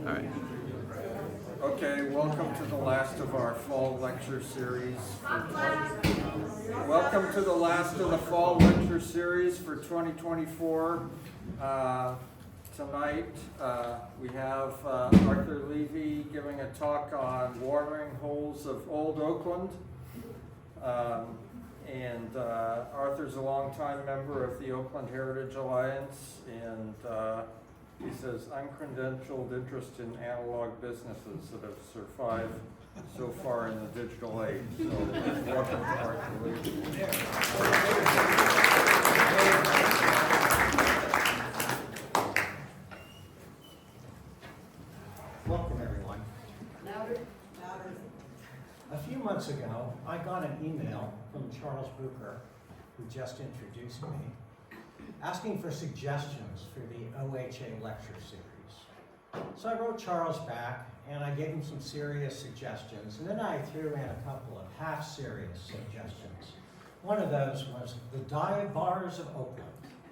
All right. Okay, welcome to the last of our fall lecture series. Welcome to the last of the fall lecture series for 2024. Tonight we have Arthur Levy giving a talk on watering holes of Old Oakland. And Arthur's a longtime member of the Oakland Heritage Alliance, and he says uncredentialed interest in analog businesses that have survived so far in the digital age. So welcome to Arthur Levy. Welcome, everyone. A few months ago, I got an email from Charles Bucher, who just introduced me, asking for suggestions for the OHA lecture series. So I wrote Charles back, and I gave him some serious suggestions, and then I threw in a couple of half-serious suggestions. One of those was the dive bars of Oakland.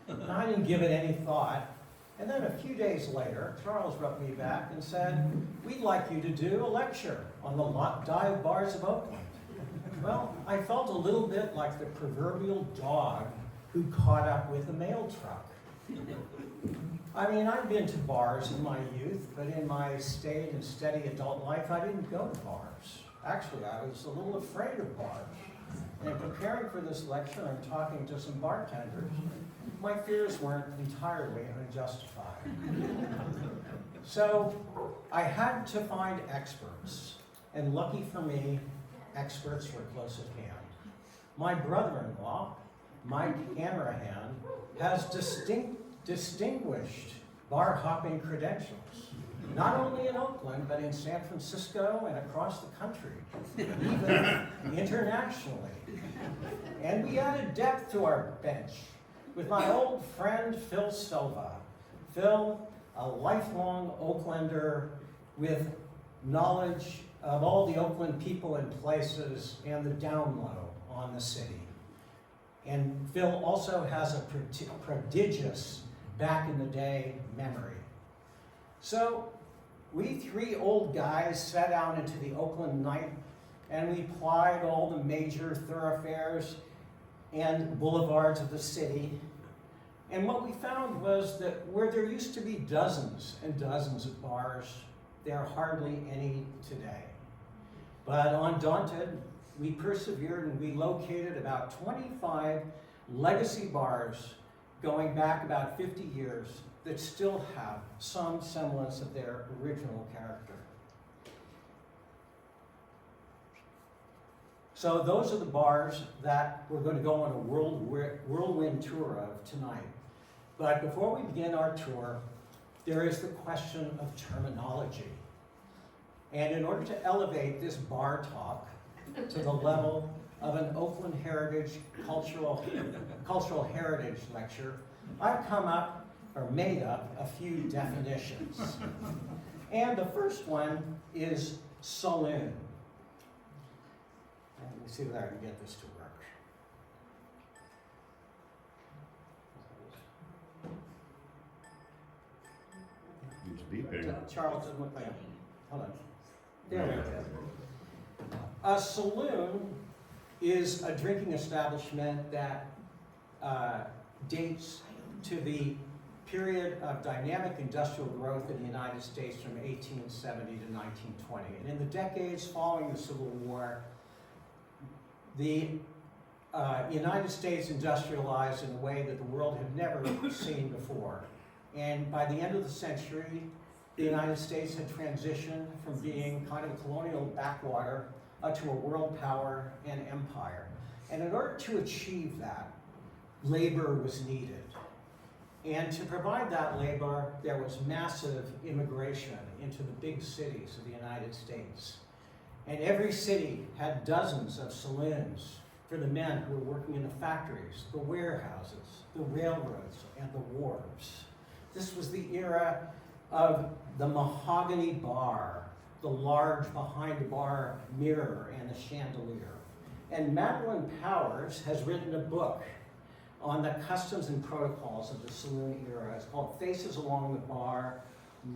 And I didn't give it any thought. And then a few days later, Charles wrote me back and said, "We'd like you to do a lecture on the dive bars of Oakland." Well, I felt a little bit like the proverbial dog who caught up with a mail truck. I mean, I've been to bars in my youth, but in my staid and steady adult life, I didn't go to bars. Actually, I was a little afraid of bars. And in preparing for this lecture and talking to some bartenders, my fears weren't entirely unjustified. So I had to find experts, and lucky for me, experts were close at hand. My brother-in-law, Mike Hanrahan, has distinguished bar hopping credentials, not only in Oakland, but in San Francisco and across the country, even internationally. And we added depth to our bench with my old friend Phil Silva. Phil, a lifelong Oaklander with knowledge of all the Oakland people and places and the down low on the city. And Phil also has a prodigious back in the day memory. So we three old guys set out into the Oakland night, and we plied all the major thoroughfares and boulevards of the city. And what we found was that where there used to be dozens and dozens of bars, there are hardly any today. But undaunted, we persevered and we located about 25 legacy bars going back about 50 years that still have some semblance of their original character. So those are the bars that we're going to go on a whirlwind tour of tonight. But before we begin our tour, there is the question of terminology. And in order to elevate this bar talk to the level of an Oakland Heritage cultural heritage lecture, I've made up a few definitions. And the first one is saloon. Let me see whether I can get this to work. Needs to be bigger. Charles doesn't look like it. Hold on. There we go. A saloon is a drinking establishment that dates to the period of dynamic industrial growth in the United States from 1870 to 1920. And in the decades following the Civil War, the United States industrialized in a way that the world had never seen before. And by the end of the century, the United States had transitioned from being kind of a colonial backwater to a world power and empire. And in order to achieve that, labor was needed. And to provide that labor, there was massive immigration into the big cities of the United States. And every city had dozens of saloons for the men who were working in the factories, the warehouses, the railroads, and the wharves. This was the era of the mahogany bar, the large behind-the-bar mirror and the chandelier. And Madeline Powers has written a book on the customs and protocols of the saloon era. It's called Faces Along the Bar,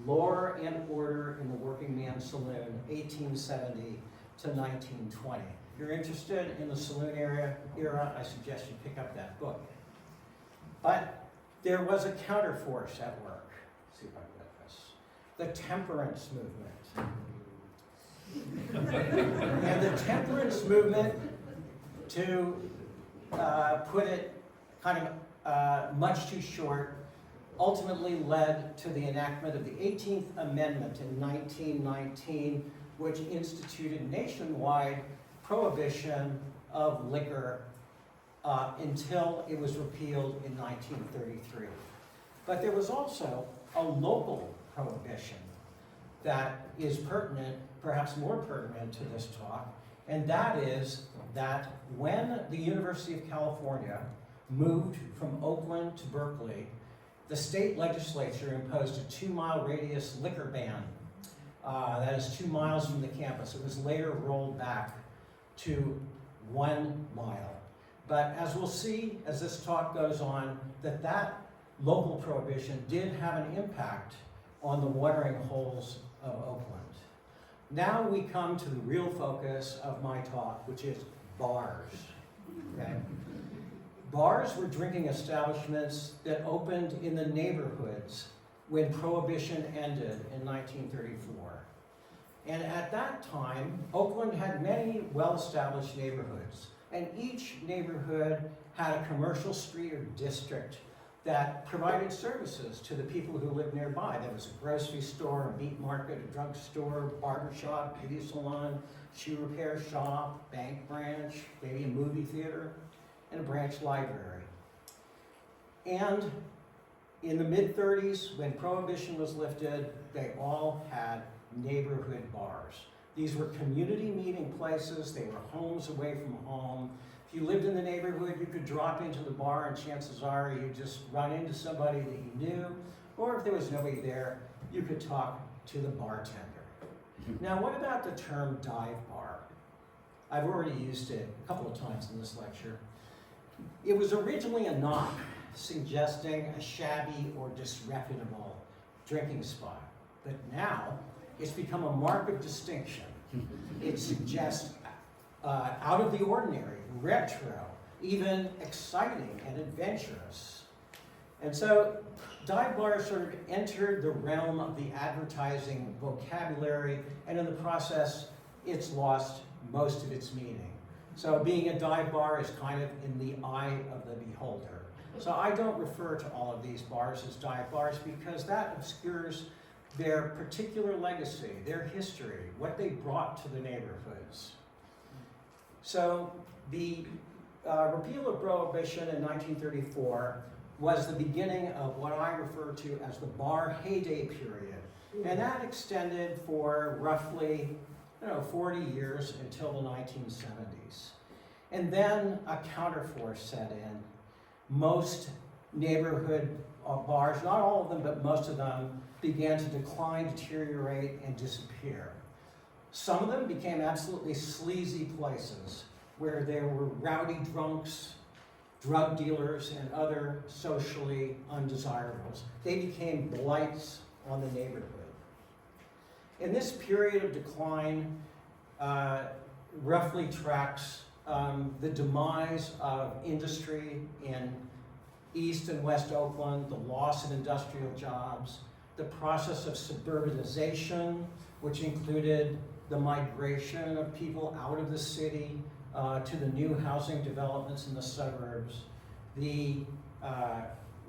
Law and Order in the Working Man's Saloon, 1870 to 1920. If you're interested in the saloon era, I suggest you pick up that book. But there was a counterforce at work. Let's see if I can get this. The temperance movement. And the temperance movement, to put it kind of much too short, ultimately led to the enactment of the 18th Amendment in 1919, which instituted nationwide prohibition of liquor until it was repealed in 1933. But there was also a local prohibition that is pertinent, perhaps more pertinent to this talk, and that is that when the University of California moved from Oakland to Berkeley, the state legislature imposed a 2-mile radius liquor ban. That is 2 miles from the campus. It was later rolled back to 1 mile. But as we'll see as this talk goes on, that local prohibition did have an impact on the watering holes of Oakland. Now we come to the real focus of my talk, which is bars. Okay? Bars were drinking establishments that opened in the neighborhoods when Prohibition ended in 1934. And at that time, Oakland had many well-established neighborhoods, and each neighborhood had a commercial street or district that provided services to the people who lived nearby. There was a grocery store, a meat market, a drugstore, barber shop, beauty salon, shoe repair shop, bank branch, maybe a movie theater, and a branch library. And in the mid-30s, when Prohibition was lifted, they all had neighborhood bars. These were community meeting places. They were homes away from home. If you lived in the neighborhood, you could drop into the bar and chances are you'd just run into somebody that you knew, or if there was nobody there, you could talk to the bartender. Now, what about the term dive bar? I've already used it a couple of times in this lecture. It was originally a knock suggesting a shabby or disreputable drinking spot, but now it's become a mark of distinction. It suggests out of the ordinary, retro, even exciting and adventurous. And so dive bars sort of entered the realm of the advertising vocabulary, and in the process, it's lost most of its meaning. So being a dive bar is kind of in the eye of the beholder. So I don't refer to all of these bars as dive bars because that obscures their particular legacy, their history, what they brought to the neighborhoods. So the repeal of Prohibition in 1934 was the beginning of what I refer to as the bar heyday period. And that extended for roughly 40 years until the 1970s. And then a counterforce set in. Most neighborhood bars, not all of them, but most of them, began to decline, deteriorate, and disappear. Some of them became absolutely sleazy places where there were rowdy drunks, drug dealers, and other socially undesirables. They became blights on the neighborhood. In this period of decline, roughly tracks the demise of industry in East and West Oakland, the loss of industrial jobs, the process of suburbanization, which included the migration of people out of the city to the new housing developments in the suburbs, the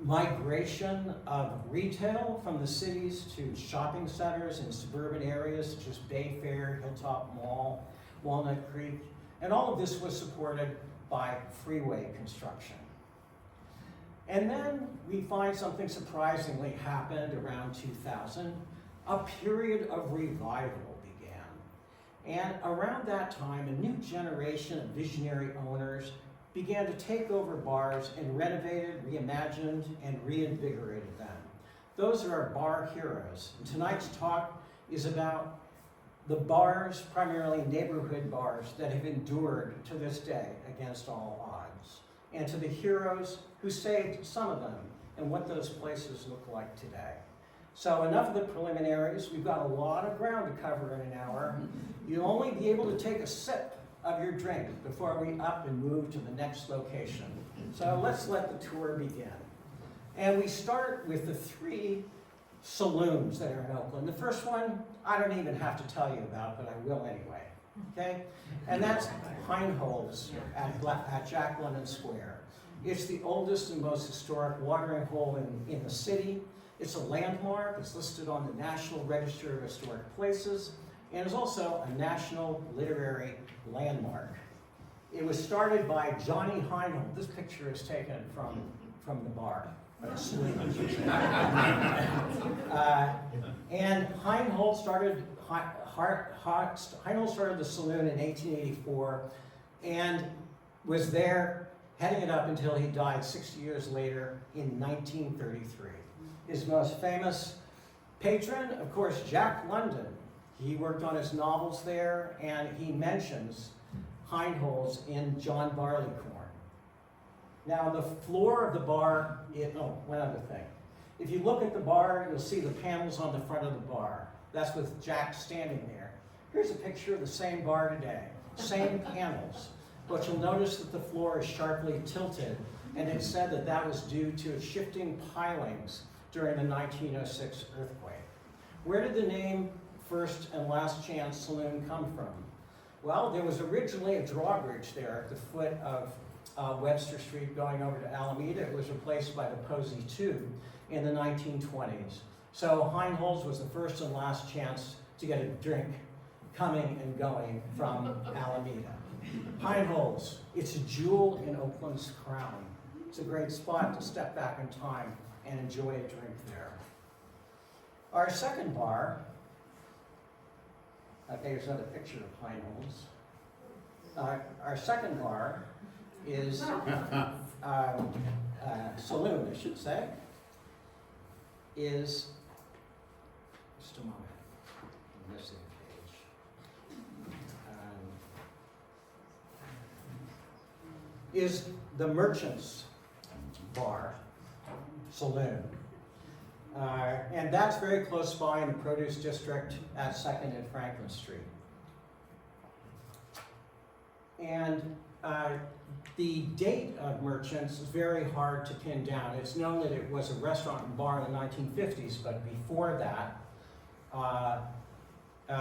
migration of retail from the cities to shopping centers in suburban areas such as Bayfair, Hilltop Mall, Walnut Creek, and all of this was supported by freeway construction. And then we find something surprisingly happened around 2000. A period of revival began. And around that time, a new generation of visionary owners began to take over bars and renovated, reimagined, and reinvigorated them. Those are our bar heroes. And tonight's talk is about the bars, primarily neighborhood bars, that have endured to this day against all odds, and to the heroes who saved some of them and what those places look like today. So enough of the preliminaries. We've got a lot of ground to cover in an hour. You'll only be able to take a sip of your drink before we up and move to the next location. So let's let the tour begin. And we start with the 3 saloons that are in Oakland. The first one, I don't even have to tell you about, but I will anyway. Okay? And that's Heinholz at Jack London Square. It's the oldest and most historic watering hole in the city. It's a landmark. It's listed on the National Register of Historic Places, and is also a national literary landmark. It was started by Johnny Heinholz. This picture is taken from the bar. And Heinholz started the saloon in 1884 and was there heading it up until he died 60 years later in 1933. His most famous patron, of course, Jack London. He worked on his novels there, and he mentions Heinholz in John Barleycorn. Now, the floor of the bar, one other thing. If you look at the bar, you'll see the panels on the front of the bar. That's with Jack standing there. Here's a picture of the same bar today, same panels. But you'll notice that the floor is sharply tilted, and it's said that that was due to shifting pilings during the 1906 earthquake. Where did the name First and Last Chance Saloon come from? Well, there was originally a drawbridge there at the foot of Webster Street going over to Alameda. It was replaced by the Posey Tube in the 1920s. So Heinholz was the first and last chance to get a drink coming and going from Alameda. Heinholz, it's a jewel in Oakland's crown. It's a great spot to step back in time and enjoy a drink there. Our second bar, there's another picture of Heinholz. Our second bar is saloon, I should say, is, just a moment, I'm missing a page, is the Merchants Bar Saloon. And that's very close by in the produce district at 2nd and Franklin Street. And the date of Merchants is very hard to pin down. It's known that it was a restaurant and bar in the 1950s, but before that,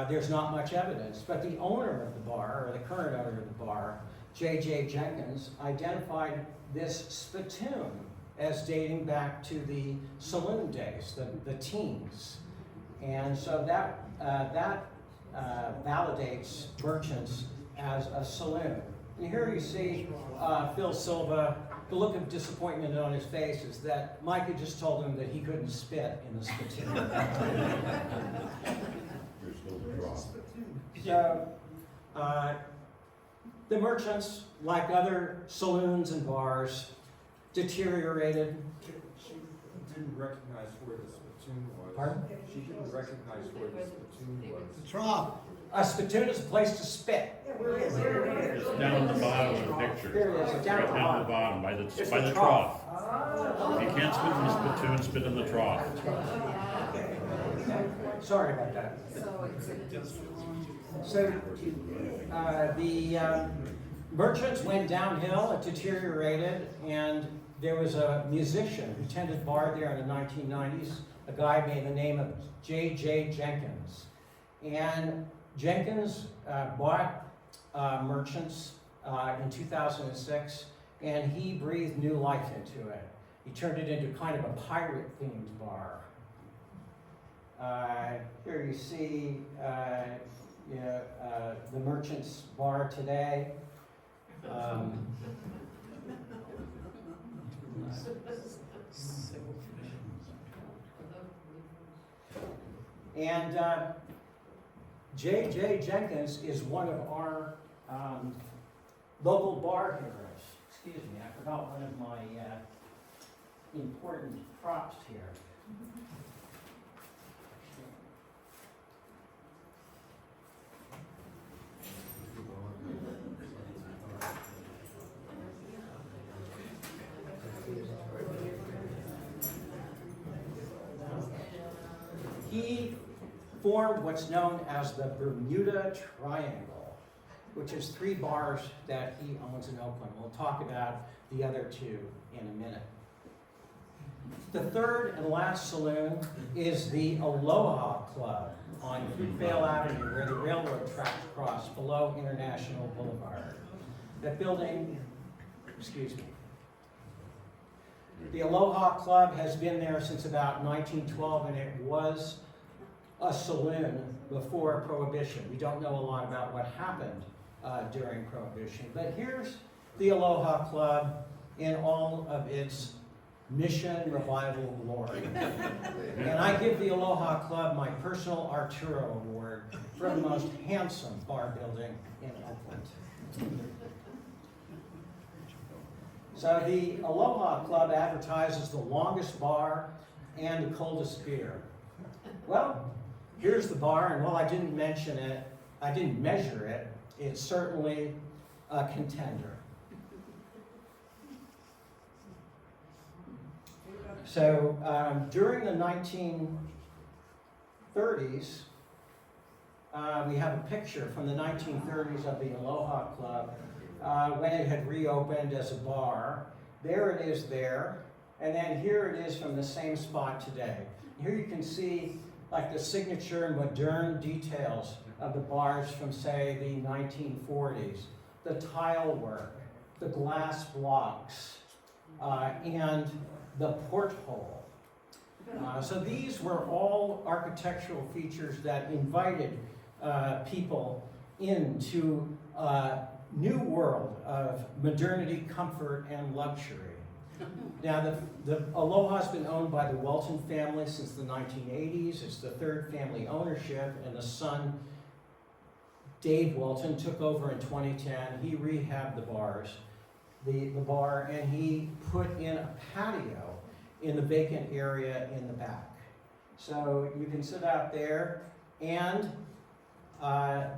there's not much evidence. But the owner of the bar, or the current owner of the bar, J.J. Jenkins, identified this spittoon as dating back to the saloon days, the teens. And so that validates Merchants as a saloon. And here you see Phil Silva, the look of disappointment on his face is that Mike had just told him that he couldn't spit in the spittoon. There's still the drop. So, the Merchants, like other saloons and bars, deteriorated. She didn't recognize where the spittoon was. Pardon? She didn't recognize where the spittoon was. The trough. A spittoon is a place to spit. It's down at the bottom of the picture. Here it is, it's down Right at the down at bottom. the bottom, by It's the the trough. If you can't spit in the spittoon, spit in the trough. Sorry about that. So the Merchants went downhill, it deteriorated, and there was a musician who tended bar there in the 1990s, a guy by the name of J.J. Jenkins. And Jenkins bought Merchants in 2006, and he breathed new life into it. He turned it into kind of a pirate-themed bar. Here you see the Merchants Bar today. And J.J. Jenkins is one of our local bar heroes. Excuse me, I forgot one of my important props here. formed what's known as the Bermuda Triangle, which is 3 bars that he owns in Oakland. We'll talk about the other 2 in a minute. The third and last saloon is the Aloha Club on Fruitvale Avenue, where the railroad tracks cross below International Boulevard. That building, excuse me. The Aloha Club has been there since about 1912, and it was a saloon before Prohibition. We don't know a lot about what happened during Prohibition, but here's the Aloha Club in all of its mission revival glory. And I give the Aloha Club my personal Arturo Award for the most handsome bar building in Oakland. So the Aloha Club advertises the longest bar and the coldest beer. Well, here's the bar, and while I didn't mention it, I didn't measure it, it's certainly a contender. So during the 1930s, we have a picture from the 1930s of the Aloha Club when it had reopened as a bar. There it is there, and then here it is from the same spot today. Here you can see like the signature modern details of the bars from, say, the 1940s. The tile work, the glass blocks, and the porthole. So these were all architectural features that invited people into a new world of modernity, comfort, and luxury. Now, the Aloha's been owned by the Welton family since the 1980s. It's the 3rd family ownership, and the son, Dave Welton, took over in 2010. He rehabbed the bar, and he put in a patio in the vacant area in the back. So you can sit out there, and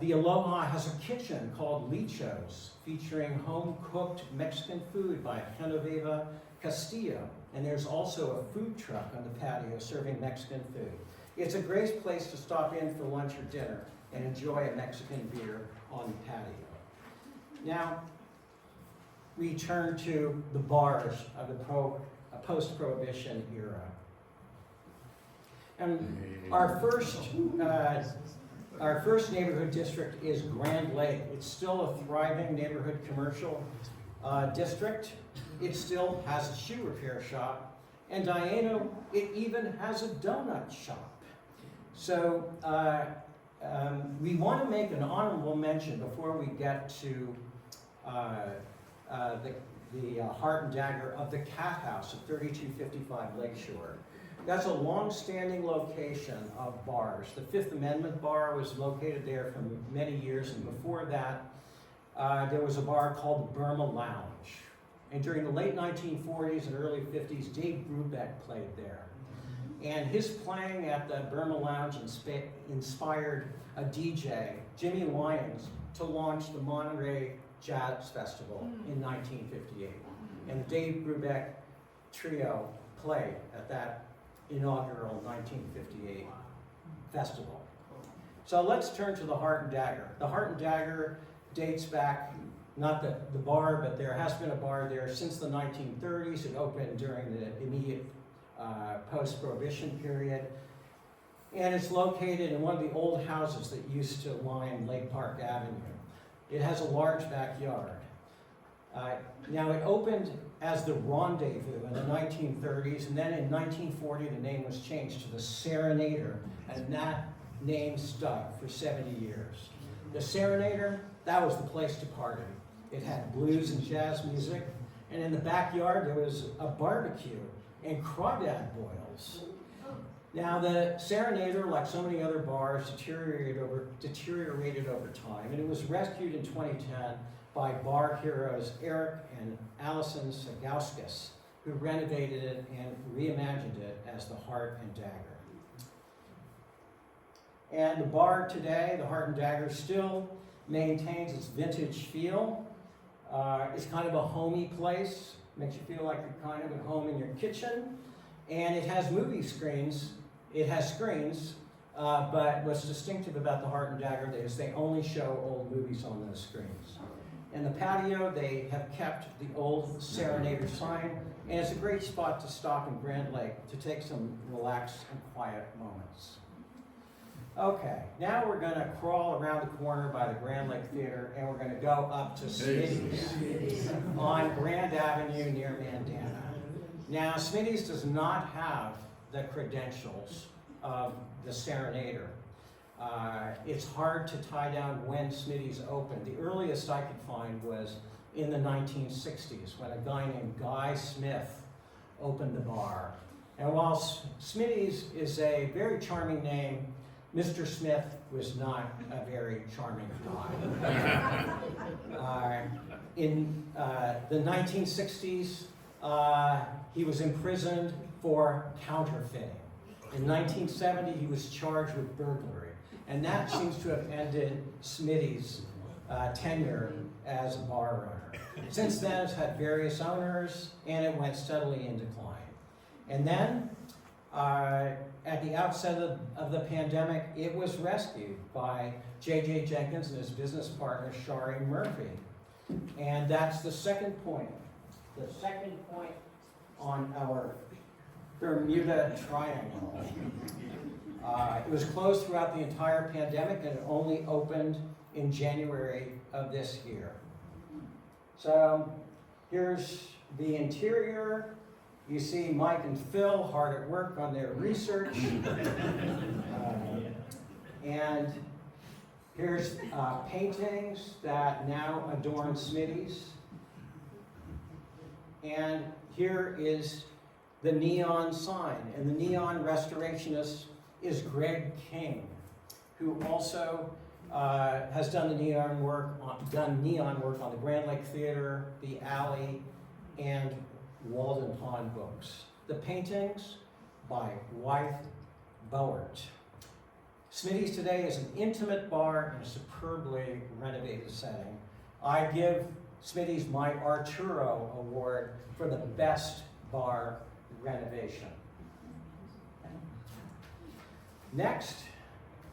the Aloha has a kitchen called Lichos, featuring home-cooked Mexican food by Genoveva Castillo. And there's also a food truck on the patio serving Mexican food. It's a great place to stop in for lunch or dinner and enjoy a Mexican beer on the patio. Now, we turn to the bars of the post-Prohibition era. And our first neighborhood district is Grand Lake. It's still a thriving neighborhood commercial district. It still has a shoe repair shop. And Diana, it even has a donut shop. So we want to make an honorable mention before we get to the Heart and Dagger of the Cat House at 3255 Lakeshore. That's a long-standing location of bars. The Fifth Amendment bar was located there for many years, and before that, there was a bar called the Burma Lounge. And during the late 1940s and early 50s, Dave Brubeck played there. And his playing at the Burma Lounge inspired a DJ, Jimmy Lyons, to launch the Monterey Jazz Festival in 1958. And the Dave Brubeck Trio played at that inaugural 1958 festival. So let's turn to the Heart and Dagger. The Heart and Dagger dates back, not the bar, but there has been a bar there since the 1930s. It opened during the immediate post-Prohibition period. And it's located in one of the old houses that used to line Lake Park Avenue. It has a large backyard. Now it opened as the Rendezvous in the 1930s, and then in 1940 the name was changed to the Serenader, and that name stuck for 70 years. The Serenader, that was the place to party. It had blues and jazz music, and in the backyard there was a barbecue and crawdad boils. Now the Serenader, like so many other bars, deteriorated over time, and it was rescued in 2010 by bar heroes Eric and Allison Sagauskas, who renovated it and reimagined it as the Heart and Dagger. And the bar today, the Heart and Dagger, still maintains its vintage feel. It's kind of a homey place, makes you feel like you're kind of at home in your kitchen, and it has movie screens. It has screens but what's distinctive about the Heart and Dagger is they only show old movies on those screens. In the patio, they have kept the old Serenader sign, and it's a great spot to stop in Grand Lake to take some relaxed and quiet moments. Okay, now we're gonna crawl around the corner by the Grand Lake Theater, and we're gonna go up to Smitty's on Grand Avenue near Mandana. Now, Smitty's does not have the credentials of the Serenader. It's hard to tie down when Smitty's opened. The earliest I could find was in the 1960s when a guy named Guy Smith opened the bar. And while Smitty's is a very charming name, Mr. Smith was not a very charming guy. In the 1960s, he was imprisoned for counterfeiting. In 1970, he was charged with burglary. And that seems to have ended Smitty's tenure as a bar owner. Since then, it's had various owners, and it went steadily in decline. And then, at the outset of the pandemic, it was rescued by J.J. Jenkins and his business partner, Shari Murphy. And that's the second point. The second point on our Bermuda Triangle. It was closed throughout the entire pandemic, and it only opened in January of this year. So here's the interior. You see Mike and Phil hard at work on their research. And here's paintings that now adorn Smitty's. And here is the neon sign. And the neon restorationist is Greg King, who also has done the neon work on the Grand Lake Theater, the Alley, and Walden Pond books. The paintings by Wythe Bowert. Smitty's today is an intimate bar in a superbly renovated setting. I give Smitty's my Arturo Award for the best bar renovation. Next,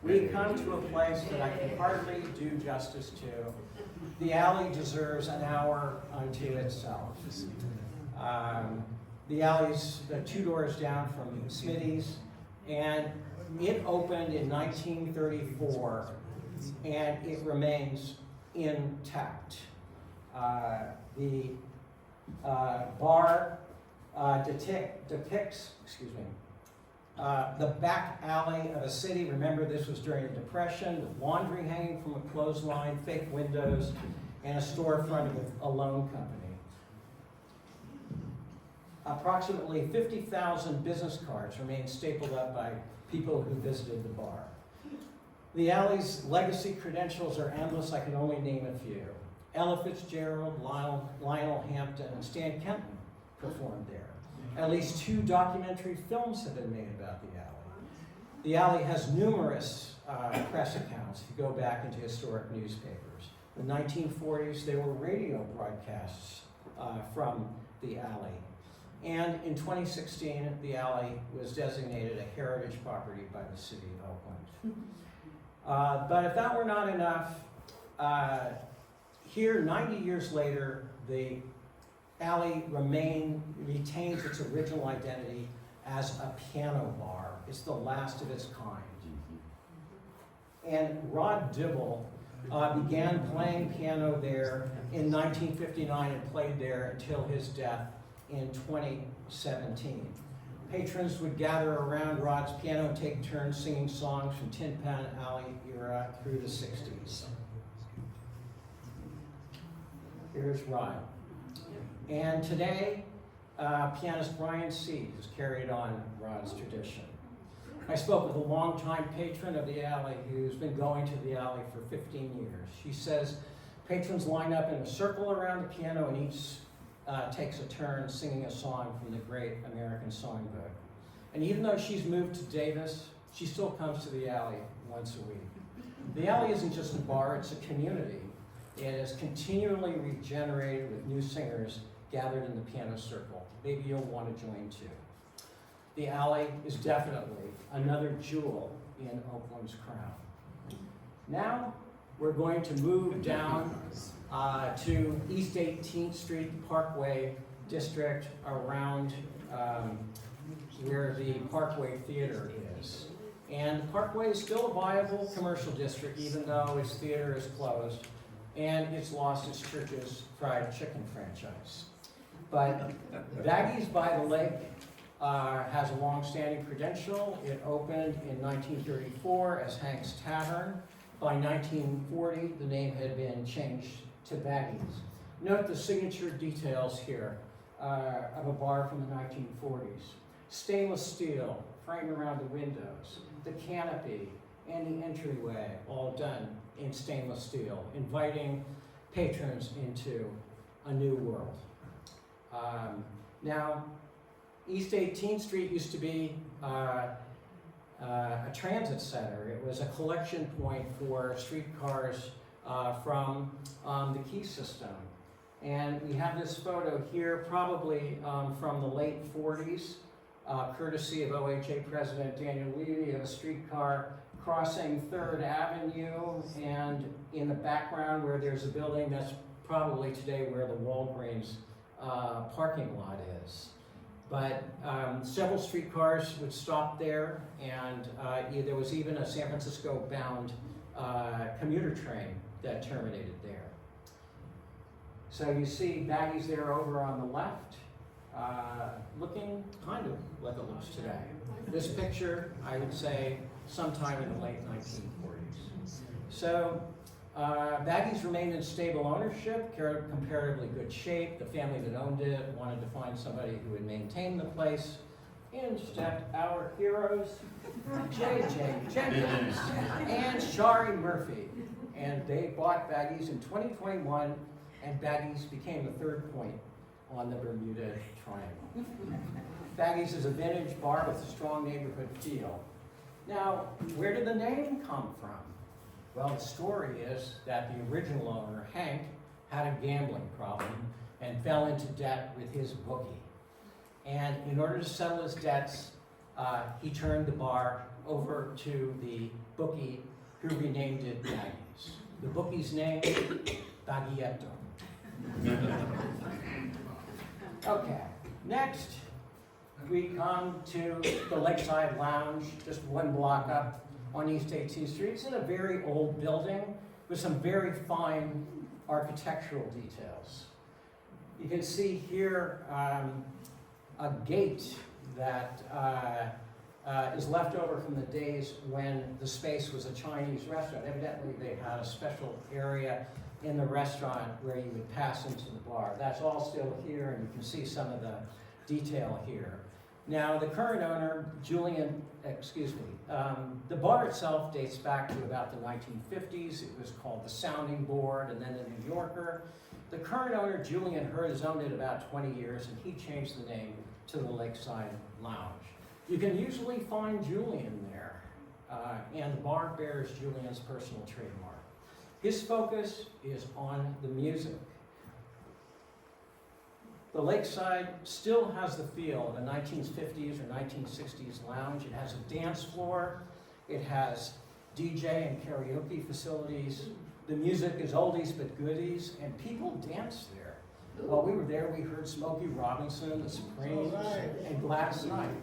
we come to a place that I can hardly do justice to. The Alley deserves an hour unto itself. The Alley's 2 doors down from Smitty's, and it opened in 1934, and it remains intact. The bar depicts, the back alley of a city. Remember, this was during the Depression, with laundry hanging from a clothesline, fake windows, and a storefront with a loan company. Approximately 50,000 business cards remain stapled up by people who visited the bar. The Alley's legacy credentials are endless. I can only name a few. Ella Fitzgerald, Lionel Hampton, and Stan Kenton performed there. At least 2 documentary films have been made about the Alley. The Alley has numerous press accounts if you go back into historic newspapers. In the 1940s, there were radio broadcasts from the Alley. And in 2016, the Alley was designated a heritage property by the city of Oakland. But if that were not enough, here, 90 years later, the Alley retains its original identity as a piano bar. It's the last of its kind. And Rod Dibble began playing piano there in 1959 and played there until his death in 2017. Patrons would gather around Rod's piano and take turns singing songs from Tin Pan Alley era through the 60s. Here's Rod. And today, pianist Brian Seed has carried on Rod's tradition. I spoke with a longtime patron of the Alley who's been going to the Alley for 15 years. She says patrons line up in a circle around the piano and each takes a turn singing a song from the great American songbook. And even though she's moved to Davis, she still comes to the Alley once a week. The Alley isn't just a bar, it's a community. It is continually regenerated with new singers gathered in the piano circle. Maybe you'll want to join too. The Alley is definitely another jewel in Oakland's crown. Now, we're going to move down to East 18th Street Parkway District around where the Parkway Theater is. And the Parkway is still a viable commercial district, even though its theater is closed and it's lost its church's fried chicken franchise. But Baggies by the Lake has a long-standing credential. It opened in 1934 as Hank's Tavern. By 1940, the name had been changed to Baggies. Note the signature details here of a bar from the 1940s. Stainless steel, frame around the windows, the canopy, and the entryway, all done in stainless steel, inviting patrons into a new world. Now, East 18th Street used to be a transit center. It was a collection point for streetcars from the Key system. And we have this photo here, probably from the late 40s, courtesy of OHA President Daniel Levy, of a streetcar crossing 3rd Avenue, and in the background where there's a building that's probably today where the Walgreens parking lot is. But several streetcars would stop there, and there was even a San Francisco-bound commuter train that terminated there. So you see Baggies there over on the left, looking kind of like it looks today. This picture, I would say, sometime in the late 1940s. So Baggies remained in stable ownership, comparatively good shape. The family that owned it wanted to find somebody who would maintain the place. In stepped our heroes, J.J. Jenkins and Shari Murphy. And they bought Baggies in 2021, and Baggies became the 3rd point on the Bermuda Triangle. Baggies is a vintage bar with a strong neighborhood feel. Now, where did the name come from? Well, the story is that the original owner, Hank, had a gambling problem and fell into debt with his bookie. And in order to settle his debts, he turned the bar over to the bookie, who renamed it Baggies. The bookie's name, Baggietto. Okay, next we come to the Lakeside Lounge, just one block up on East 18th Street. It's in a very old building with some very fine architectural details. You can see here a gate that is left over from the days when the space was a Chinese restaurant. Evidently, they had a special area in the restaurant where you would pass into the bar. That's all still here, and you can see some of the detail here. Now, the current owner, the bar itself dates back to about the 1950s. It was called the Sounding Board and then the New Yorker. The current owner, Julian Hurd, has owned it about 20 years, and he changed the name to the Lakeside Lounge. You can usually find Julian there, and the bar bears Julian's personal trademark. His focus is on the music. The Lakeside still has the feel of a 1950s or 1960s lounge. It has a dance floor. It has DJ and karaoke facilities. The music is oldies but goodies, and people dance there. While we were there, we heard Smokey Robinson, the Supremes, and Gladys Knight.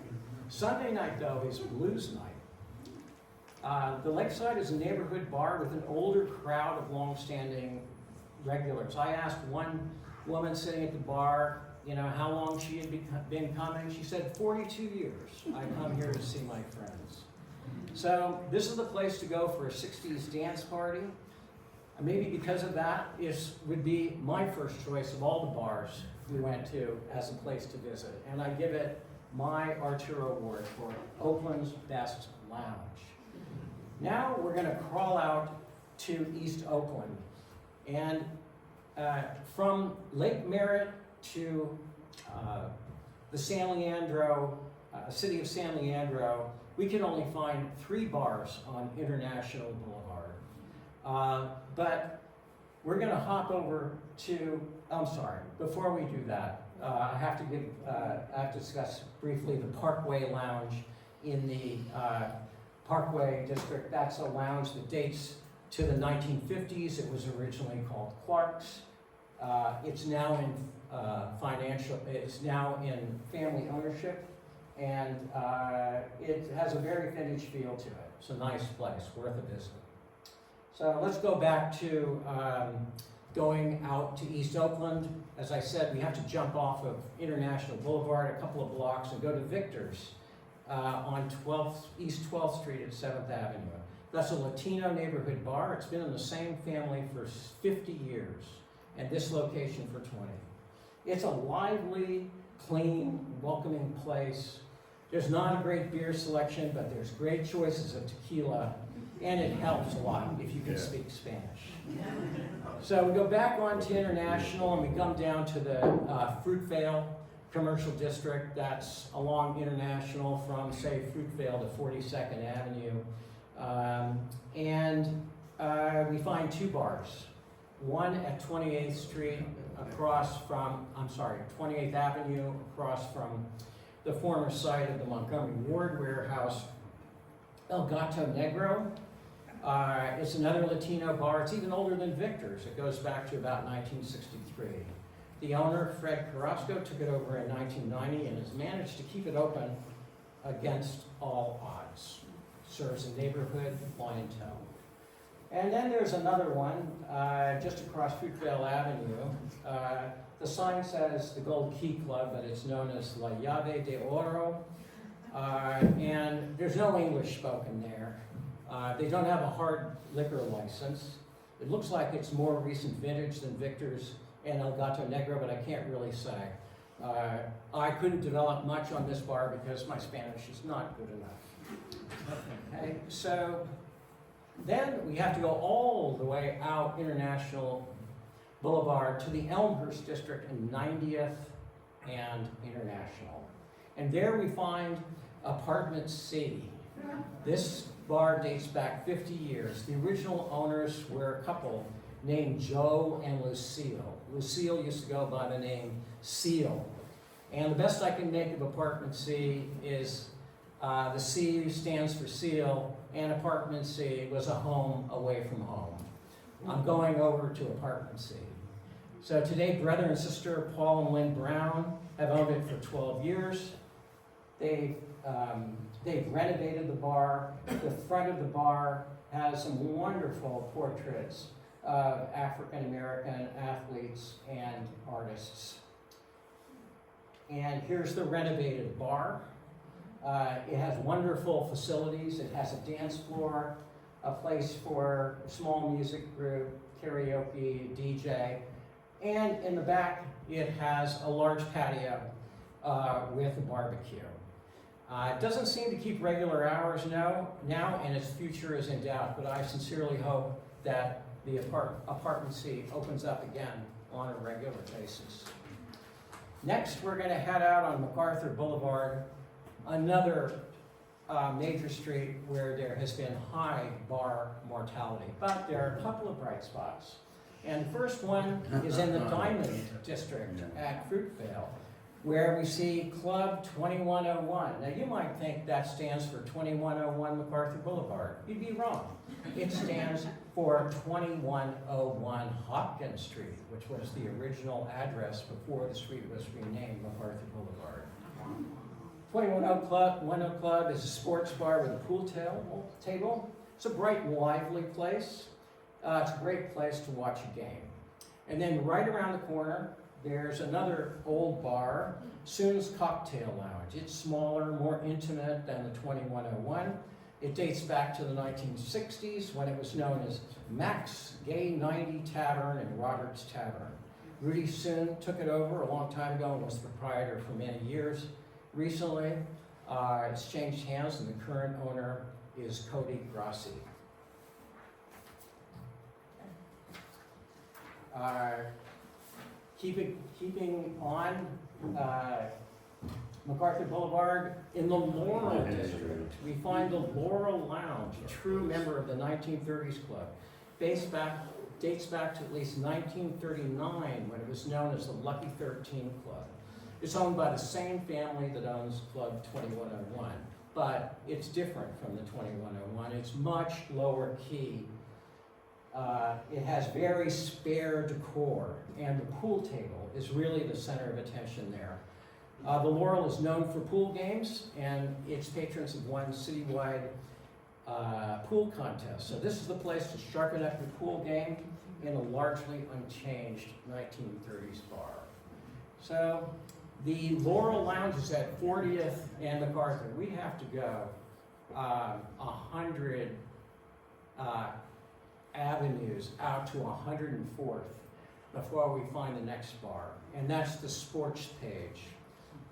Sunday night, though, is blues night. The Lakeside is a neighborhood bar with an older crowd of long-standing regulars. I asked one woman sitting at the bar, how long she had been coming. She said, 42 years. I come here to see my friends. So this is the place to go for a 60s dance party. Maybe because of that, it would be my first choice of all the bars we went to as a place to visit. And I give it my Arturo Award for Oakland's Best Lounge. Now we're going to crawl out to East Oakland. And from Lake Merritt to the San Leandro, city of San Leandro, we can only find 3 bars on International Boulevard. But we're going to hop over to, before we do that, I have to discuss briefly the Parkway Lounge in the Parkway District. That's a lounge that dates to the 1950s. It was originally called Clark's. It's now in it's now in family ownership, and it has a very vintage feel to it. It's a nice place, worth a visit. So let's go back to going out to East Oakland. As I said, we have to jump off of International Boulevard a couple of blocks and go to Victor's on East 12th Street at 7th Avenue. That's a Latino neighborhood bar. It's been in the same family for 50 years, and this location for 20. It's a lively, clean, welcoming place. There's not a great beer selection, but there's great choices of tequila, and it helps a lot if you can speak Spanish. So we go back onto International, and we come down to the Fruitvale Commercial District. That's along International from, say, Fruitvale to 42nd Avenue. We find two bars. One at 28th Street across from, 28th Avenue across from the former site of the Montgomery Ward warehouse. El Gato Negro. It's another Latino bar. It's even older than Victor's. It goes back to about 1963. The owner, Fred Carrasco, took it over in 1990 and has managed to keep it open against all odds. Serves a neighborhood clientele. And then there's another one just across Fruitvale Avenue. The sign says the Gold Key Club, but it's known as La Llave de Oro. And there's no English spoken there. They don't have a hard liquor license. It looks like it's more recent vintage than Victor's and El Gato Negro, but I can't really say. I couldn't develop much on this bar because my Spanish is not good enough. Okay, so then we have to go all the way out International Boulevard to the Elmhurst District in 90th and International. And there we find Apartment C. This bar dates back 50 years. The original owners were a couple named Joe and Lucille. Lucille used to go by the name Seal. And the best I can make of Apartment C is the C stands for Seal, and Apartment C was a home away from home. I'm going over to Apartment C. So today, brother and sister Paul and Lynn Brown have owned it for 12 years. They've renovated the bar. The front of the bar has some wonderful portraits of African-American athletes and artists. And here's the renovated bar. It has wonderful facilities. It has a dance floor, a place for a small music group, karaoke, DJ, and in the back it has a large patio with a barbecue. It doesn't seem to keep regular hours now, and its future is in doubt, but I sincerely hope that the Apartment C opens up again on a regular basis. Next, we're going to head out on MacArthur Boulevard, another major street where there has been high bar mortality, but there are a couple of bright spots. And the first one is in the Diamond District at Fruitvale, where we see Club 2101. Now you might think that stands for 2101 MacArthur Boulevard. You'd be wrong. It stands for 2101 Hopkins Street, which was the original address before the street was renamed MacArthur Boulevard. 2101 Club is a sports bar with a pool table. It's a bright and lively place. It's a great place to watch a game. And then right around the corner, there's another old bar, Soon's Cocktail Lounge. It's smaller, more intimate than the 2101. It dates back to the 1960s when it was known as Mac's Gay 90 Tavern and Robert's Tavern. Rudy Soon took it over a long time ago and was the proprietor for many years. Recently, it's changed hands and the current owner is Cody Grassi. Keeping on MacArthur Boulevard, in the Laurel District, we find the Laurel Lounge, a true member of the 1930s club. Dates back to at least 1939 when it was known as the Lucky 13 Club. It's owned by the same family that owns Club 2101. but it's different from the 2101. It's much lower key. It has very spare decor, and the pool table is really the center of attention there. The Laurel is known for pool games, and its patrons have won citywide pool contests. So this is the place to sharpen up your pool game in a largely unchanged 1930s bar. So the Laurel Lounge is at 40th and MacArthur. We have to go 100 avenues out to 104th before we find the next bar. And that's the Sports Page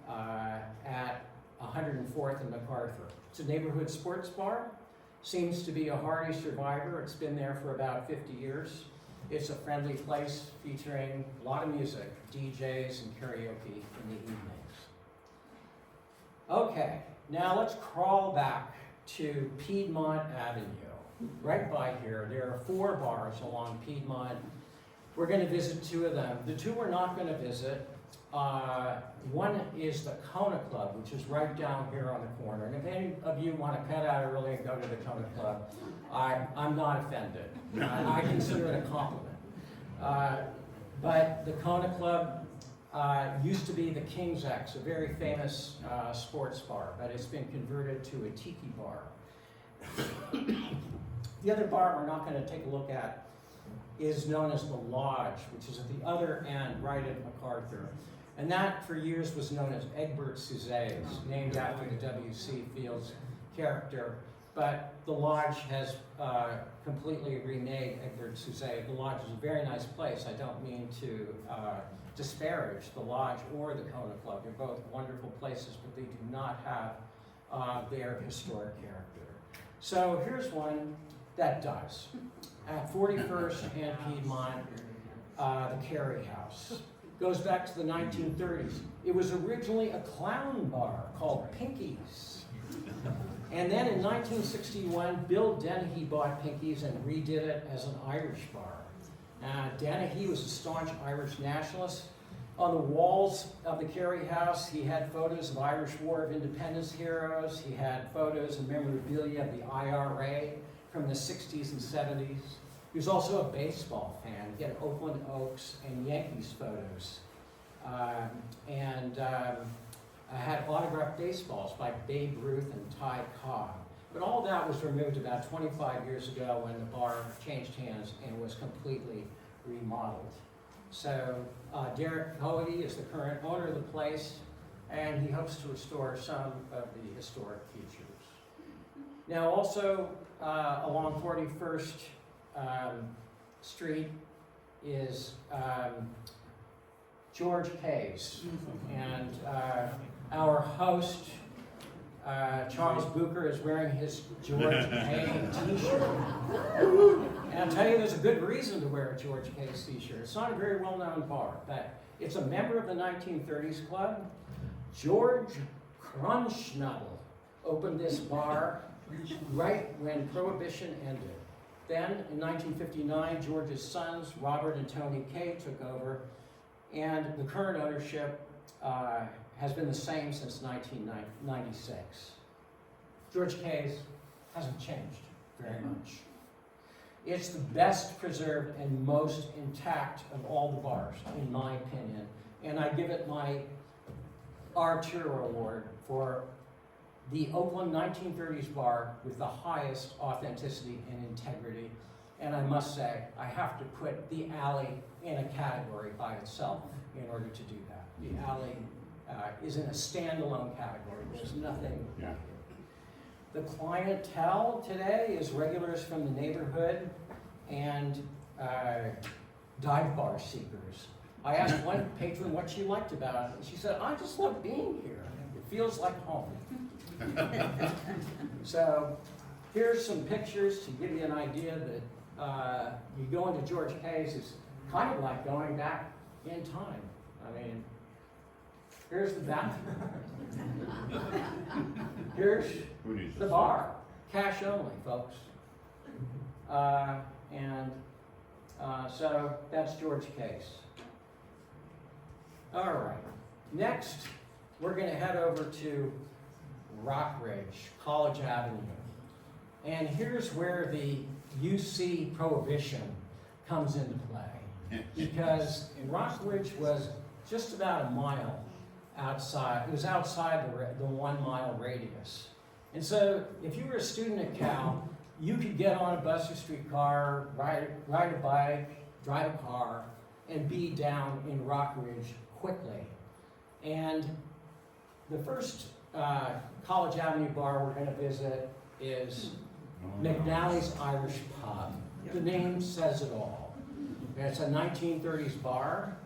at 104th and MacArthur. It's a neighborhood sports bar. Seems to be a hardy survivor. It's been there for about 50 years. It's a friendly place featuring a lot of music, DJs and karaoke in the evenings. Okay, now let's crawl back to Piedmont Avenue. Right by here, there are 4 bars along Piedmont. We're going to visit 2 of them. The 2 we're not going to visit. One is the Kona Club, which is right down here on the corner. And if any of you want to cut out early and go to the Kona Club, I'm not offended. I consider it a compliment. But the Kona Club used to be the King's X, a very famous sports bar, but it's been converted to a tiki bar. The other bar we're not going to take a look at is known as the Lodge, which is at the other end, right at MacArthur. And that, for years, was known as Egbert Souzet's, named after the W.C. Fields character. But the Lodge has completely remade Egbert Souzet. The Lodge is a very nice place. I don't mean to disparage the Lodge or the Kona Club. They're both wonderful places, but they do not have their historic character. So here's one that does. At 41st and Piedmont, the Carey House. Goes back to the 1930s. It was originally a clown bar called Pinky's. And then in 1961, Bill Dennehy bought Pinky's and redid it as an Irish bar. Dennehy was a staunch Irish nationalist. On the walls of the Carey House, he had photos of Irish War of Independence heroes. He had photos and memorabilia of the IRA from the 60s and 70s. He was also a baseball fan. He had Oakland Oaks and Yankees photos. I had autographed baseballs by Babe Ruth and Ty Cobb. But all that was removed about 25 years ago when the bar changed hands and was completely remodeled. So Derek Coady is the current owner of the place, and he hopes to restore some of the historic features. Now also along 41st Street is George Kay's, and our host, Charles Bucher, is wearing his George Kay t-shirt. And I'll tell you, there's a good reason to wear a George Kay's t-shirt. It's not a very well-known bar, but it's a member of the 1930s club. George Crunchnuddle opened this bar right when Prohibition ended. Then, in 1959, George's sons, Robert and Tony Kay, took over, and the current ownership has been the same since 1996. George Kay's hasn't changed very much. It's the best preserved and most intact of all the bars, in my opinion, and I give it my Artur Award for the Oakland 1930s bar with the highest authenticity and integrity. And I must say, I have to put the Alley in a category by itself in order to do that. The Alley is in a standalone category. There's nothing like it. The clientele today is regulars from the neighborhood and dive bar seekers. I asked one patron what she liked about it, and she said, I just love being here. It feels like home. So here's some pictures to give you an idea that you go into George Kay's is kind of like going back in time. I mean, here's the bathroom. Here's the bar. Cash only, folks. So that's George Kay's. All right. Next, we're going to head over to Rockridge, College Avenue. And here's where the UC prohibition comes into play. Because Rockridge was just about a mile outside, it was outside the 1 mile radius. And so if you were a student at Cal, you could get on a bus or streetcar, ride a bike, drive a car, and be down in Rockridge quickly. And the first College Avenue bar we're going to visit is McNally's Irish Pub. The name says it all. It's a 1930s bar.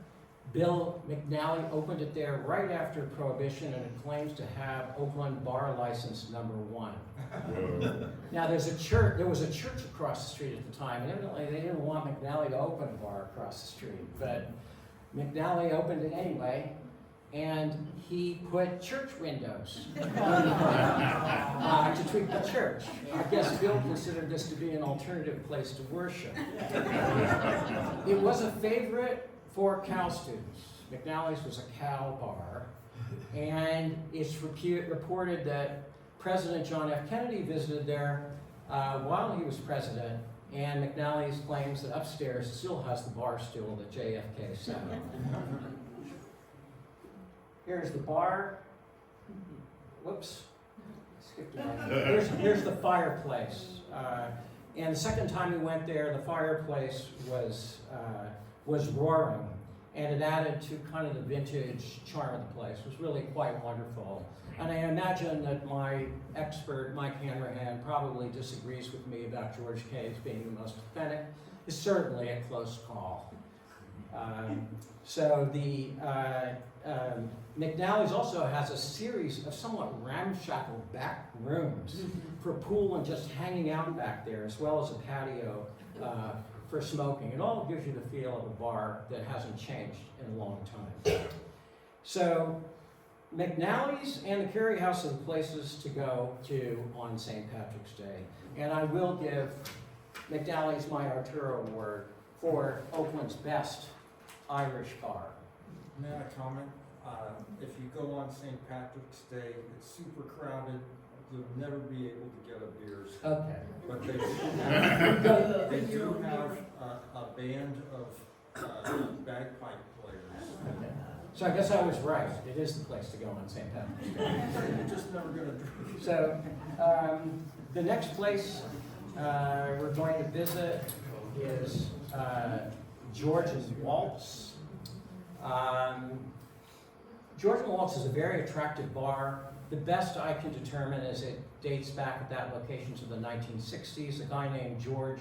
Bill McNally opened it there right after Prohibition, and it claims to have Oakland bar license #1. Now there was a church across the street at the time, and evidently they didn't want McNally to open a bar across the street, but McNally opened it anyway, and he put church windows to treat the church. I guess Bill considered this to be an alternative place to worship. It was a favorite for Cal students. McNally's was a Cal bar, and it's reported that President John F. Kennedy visited there while he was president, and McNally's claims that upstairs still has the bar stool that JFK sat on. Here's the bar. Whoops, skipped a minute. Here's the fireplace. And the second time we went there, the fireplace was roaring, and it added to kind of the vintage charm of the place. It was really quite wonderful. And I imagine that my expert, Mike Hanrahan, probably disagrees with me about George Caves being the most authentic. It's certainly a close call. So the McNally's also has a series of somewhat ramshackle back rooms for pool and just hanging out back there, as well as a patio for smoking. It all gives you the feel of a bar that hasn't changed in a long time. So McNally's and the Carey House are the places to go to on St. Patrick's Day. And I will give McNally's my Arturo Award for Oakland's best Irish bar. May I comment? If you go on St. Patrick's Day, it's super crowded. You'll never be able to get a beers. Okay. But they do have a band of bagpipe players. Okay. So I guess I was right. It is the place to go on St. Patrick's Day. You're just never going to drink. So the next place we're going to visit is George and Waltz. George and Waltz is a very attractive bar. The best I can determine is it dates back at that location to the 1960s. A guy named George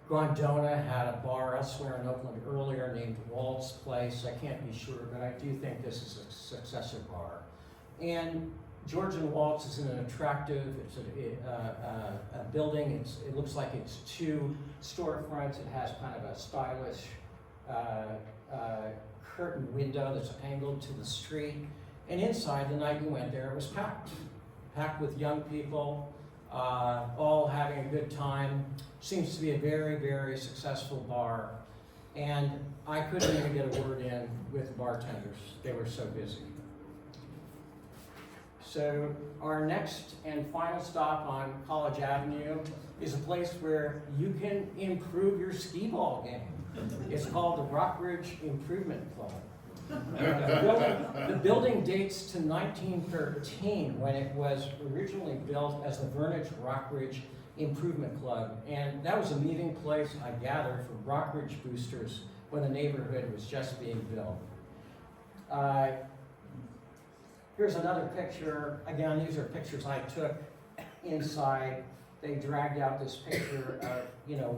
Grondona had a bar elsewhere in Oakland earlier named Waltz Place. I can't be sure, but I do think this is a successor bar. And George and Waltz is in an attractive, it's a building. It looks like it's 2 storefronts. It has kind of a stylish curtain window that's angled to the street. And inside, the night we went there, it was packed with young people, all having a good time. Seems to be a very, very successful bar. And I couldn't even get a word in with the bartenders. They were so busy. So our next and final stop on College Avenue is a place where you can improve your skee-ball game. It's called the Rockridge Improvement Club. The building dates to 1913, when it was originally built as the Vernage Rockridge Improvement Club. And that was a meeting place, I gather, for Rockridge boosters when the neighborhood was just being built. Here's another picture. Again, these are pictures I took inside. They dragged out this picture of,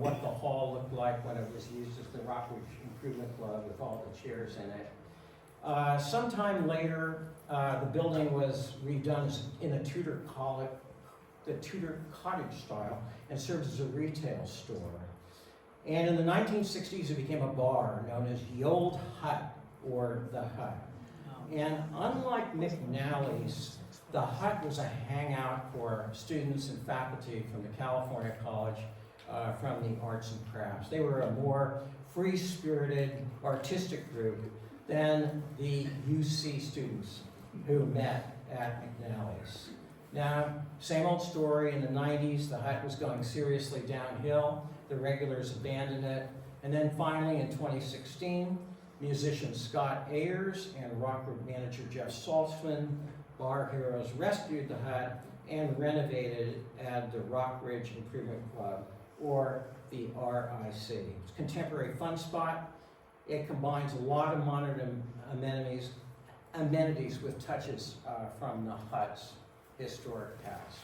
what the hall looked like when it was used as the Rockridge Improvement Club with all the chairs in it. Sometime later, the building was redone in a Tudor cottage style and served as a retail store. And in the 1960s, it became a bar known as the Old Hut, or the Hut. And unlike McNally's, the Hut was a hangout for students and faculty from the California College, from the arts and crafts. They were a more free-spirited, artistic group than the UC students who met at McNally's. Now, same old story. In the 90s, the hut was going seriously downhill. The regulars abandoned it. And then finally, in 2016, musician Scott Ayers and rock group manager Jeff Saltzman, bar heroes, rescued the hut and renovated it at the Rock Ridge Improvement Club, or the RIC. It's a contemporary fun spot. It combines a lot of modern amenities with touches from the hut's historic past.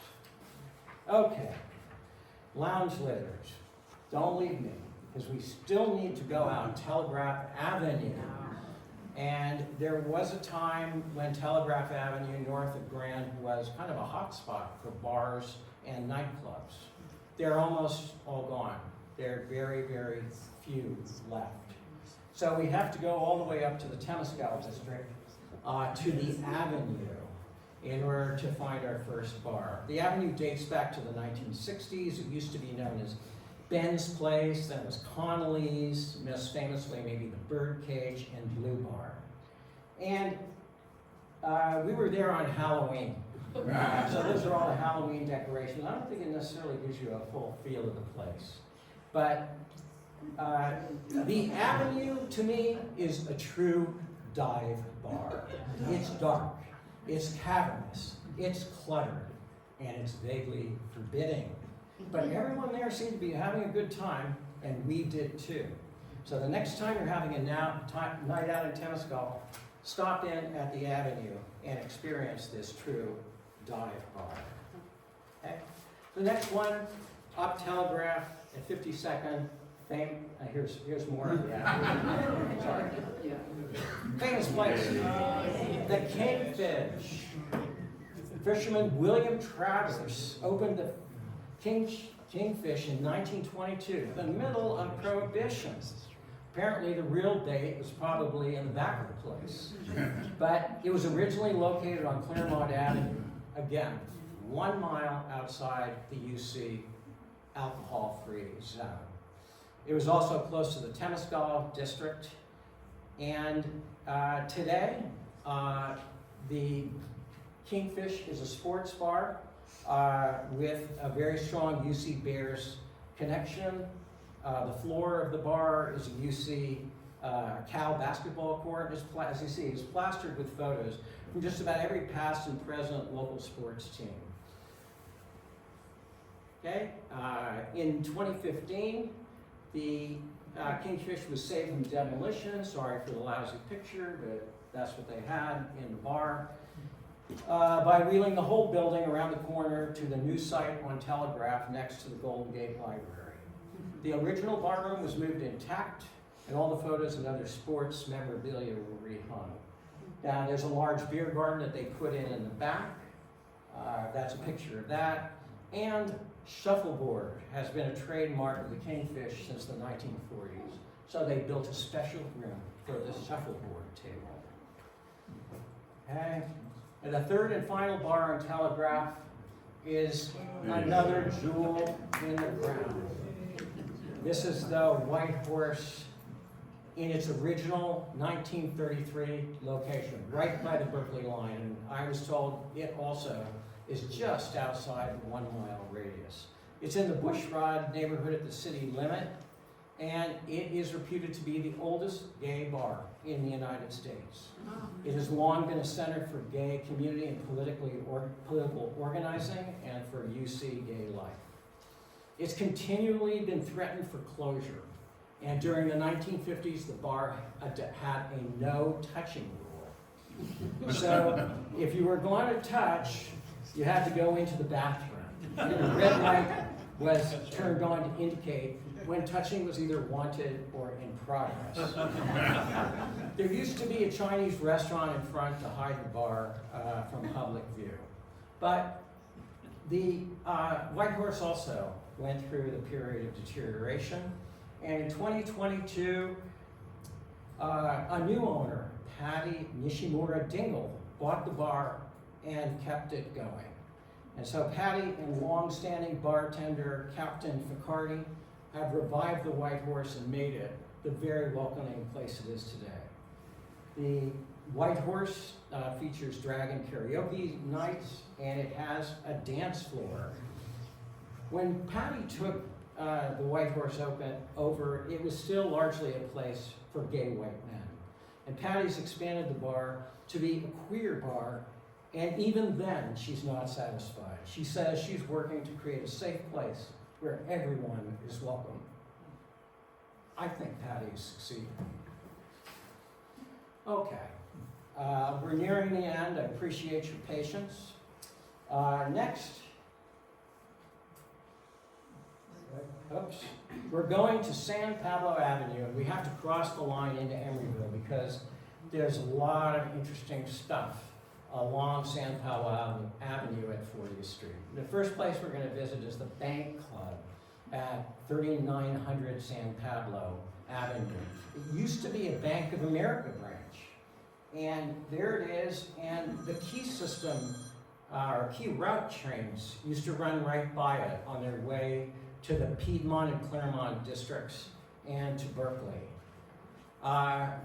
Okay, lounge litters. Don't leave me, because we still need to go out Telegraph Avenue. And there was a time when Telegraph Avenue north of Grand was kind of a hot spot for bars and nightclubs. They're almost all gone. There are very, very few left. So we have to go all the way up to the Temescal district, to the Avenue, in order to find our first bar. The Avenue dates back to the 1960s. It used to be known as Ben's Place, then it was Connolly's, most famously maybe the Birdcage and Blue Bar. And we were there on Halloween. So those are all the Halloween decorations. I don't think it necessarily gives you a full feel of the place. But the Avenue, to me, is a true dive bar. It's dark, it's cavernous, it's cluttered, and it's vaguely forbidding. But everyone there seemed to be having a good time, and we did too. So the next time you're having a night out in Temescal, stop in at the Avenue and experience this true dive bar. Okay? The next one, up Telegraph at 52nd. Here's more of the Avenue. Sorry. Famous place, the Kingfish. Fisherman William Travers opened the Kingfish in 1922, the middle of Prohibition. Apparently the real date was probably in the back of the place. But it was originally located on Claremont Avenue, again, 1 mile outside the UC alcohol-free zone. It was also close to the Temescal district. And today, the Kingfish is a sports bar with a very strong UC Bears connection. The floor of the bar is a UC Cal basketball court. As you see, it's plastered with photos from just about every past and present local sports team. Okay, in 2015, the Kingfish was saved from demolition. Sorry for the lousy picture, but that's what they had in the bar. By wheeling the whole building around the corner to the new site on Telegraph next to the Golden Gate Library. The original barroom was moved intact, and all the photos and other sports memorabilia were rehung. Now there's a large beer garden that they put in the back. That's a picture of that. And shuffleboard has been a trademark of the Kingfish since the 1940s. So they built a special room for the shuffleboard table. Okay. And the third and final bar on Telegraph is another jewel in the crown. This is the White Horse in its original 1933 location, right by the Berkeley line. And I was told it also is just outside the 1 mile radius. It's in the Bushrod neighborhood at the city limit, and it is reputed to be the oldest gay bar in the United States. It has long been a center for gay community and political organizing and for UC gay life. It's continually been threatened for closure, and during the 1950s, the bar had a no touching rule. So if you were going to touch, you had to go into the bathroom. And the red light was turned on to indicate when touching was either wanted or in progress. There used to be a Chinese restaurant in front to hide the bar from public view. But the White Horse also went through the period of deterioration. And in 2022, a new owner, Patty Nishimura Dingle, bought the bar and kept it going. And so Patty and long-standing bartender Captain Ficardi have revived the White Horse and made it the very welcoming place it is today. The White Horse features drag and karaoke nights, and it has a dance floor. When Patty took the White Horse over, it was still largely a place for gay white men. And Patty's expanded the bar to be a queer bar, and even then, she's not satisfied. She says she's working to create a safe place where everyone is welcome. I think Patty's succeeding. Okay, we're nearing the end. I appreciate your patience. Next, we're going to San Pablo Avenue, and we have to cross the line into Emeryville because there's a lot of interesting stuff along San Pablo Avenue at 40th Street. The first place we're going to visit is the Bank Club at 3900 San Pablo Avenue. It used to be a Bank of America branch, and there it is, and the key system, or key route trains used to run right by it on their way to the Piedmont and Claremont districts and to Berkeley.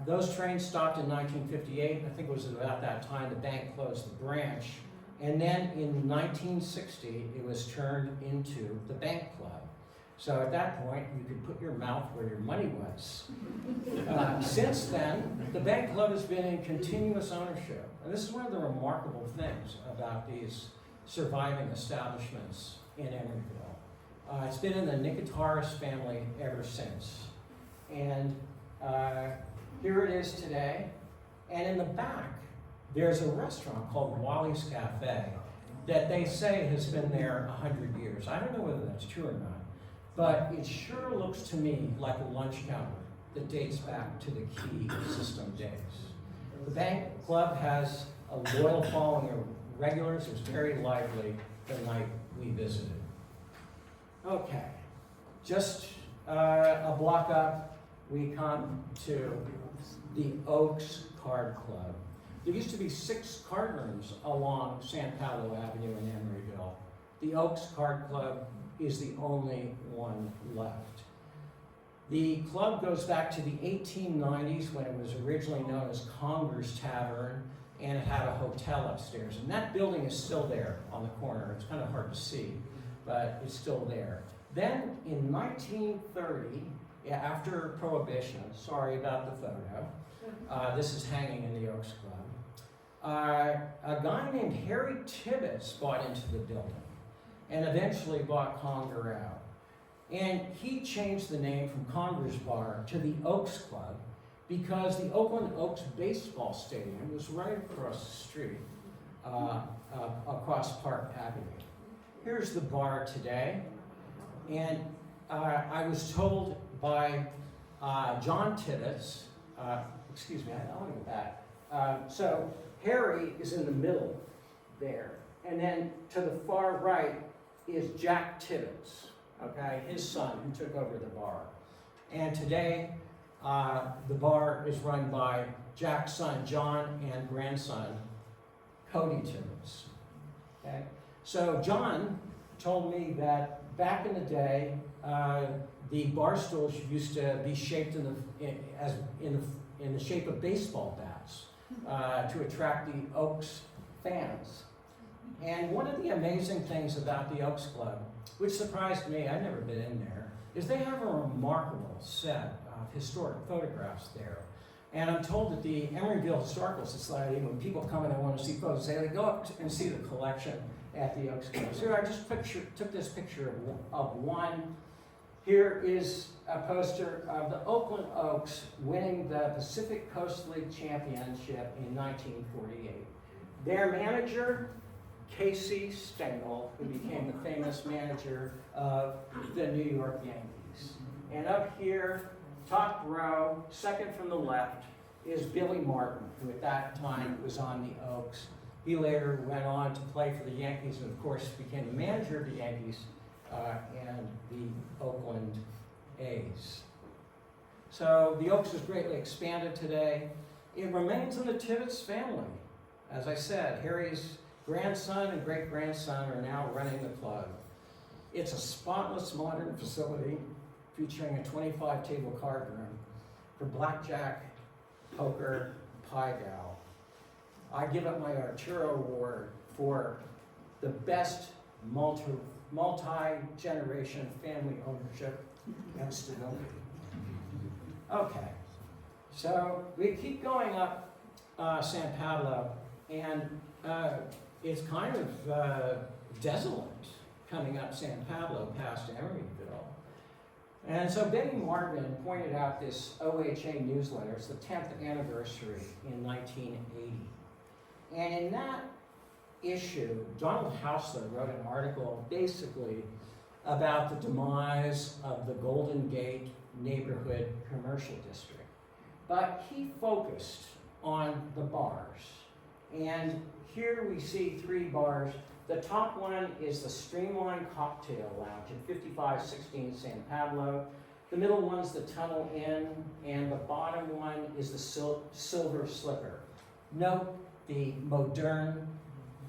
Those trains stopped in 1958. I think it was about that time the bank closed the branch. And then in 1960, it was turned into the Bank Club. So at that point, you could put your mouth where your money was. Since then, the Bank Club has been in continuous ownership. And this is one of the remarkable things about these surviving establishments in Emeryville. It's been in the Nicataris family ever since. And here it is today. And in the back, there's a restaurant called Wally's Cafe that they say has been there 100 years. I don't know whether that's true or not, but it sure looks to me like a lunch counter that dates back to the key system days. The Bank Club has a loyal following of regulars. It was very lively the night we visited. Okay, just a block up, we come to the Oaks Card Club. There used to be 6 card rooms along San Pablo Avenue in Emeryville. The Oaks Card Club is the only one left. The club goes back to the 1890s when it was originally known as Conger's Tavern, and it had a hotel upstairs. And that building is still there on the corner. It's kind of hard to see, but it's still there. Then in 1930, after Prohibition, sorry about the photo, this is hanging in the Oaks Club, a guy named Harry Tibbetts bought into the building and eventually bought Conger out. And he changed the name from Conger's Bar to the Oaks Club because the Oakland Oaks baseball stadium was right across the street, across Park Avenue. Here's the bar today. And I was told by John Tibbetts, excuse me, I want to go back. So Harry is in the middle there. And then to the far right is Jack Tibbetts, okay, his son who took over the bar. And today, the bar is run by Jack's son, John, and grandson, Cody Tibbetts, okay? So John told me that back in the day, the bar stools used to be shaped in the shape of baseball bats to attract the Oaks fans. And one of the amazing things about the Oaks Club, which surprised me, I've never been in there, is they have a remarkable set of historic photographs there. And I'm told that the Emeryville Historical Society, when people come in and want to see photos, they go up and see the collection at the Oaks Club. So I just took this picture of one. Here is a poster of the Oakland Oaks winning the Pacific Coast League Championship in 1948. Their manager, Casey Stengel, who became the famous manager of the New York Yankees. And up here, top row, second from the left, is Billy Martin, who at that time was on the Oaks. He later went on to play for the Yankees and, of course, became the manager of the Yankees and the Oakland A's. So the Oaks has greatly expanded today. It remains in the Tibbetts family. As I said, Harry's grandson and great-grandson are now running the club. It's a spotless modern facility featuring a 25-table card room for blackjack, poker, pie gow. I give up my Arturo Award for the best multi-generation family ownership and stability. Okay, so we keep going up San Pablo, and it's kind of desolate coming up San Pablo past Emeryville. And so Betty Marvin pointed out this OHA newsletter. It's the 10th anniversary in 1980. And in that issue, Donald Hausler wrote an article basically about the demise of the Golden Gate neighborhood commercial district. But he focused on the bars. And here we see 3 bars. The top one is the Streamline Cocktail Lounge at 5516 San Pablo. The middle one's the Tunnel Inn, and the bottom one is the Silver Slipper. Note the modern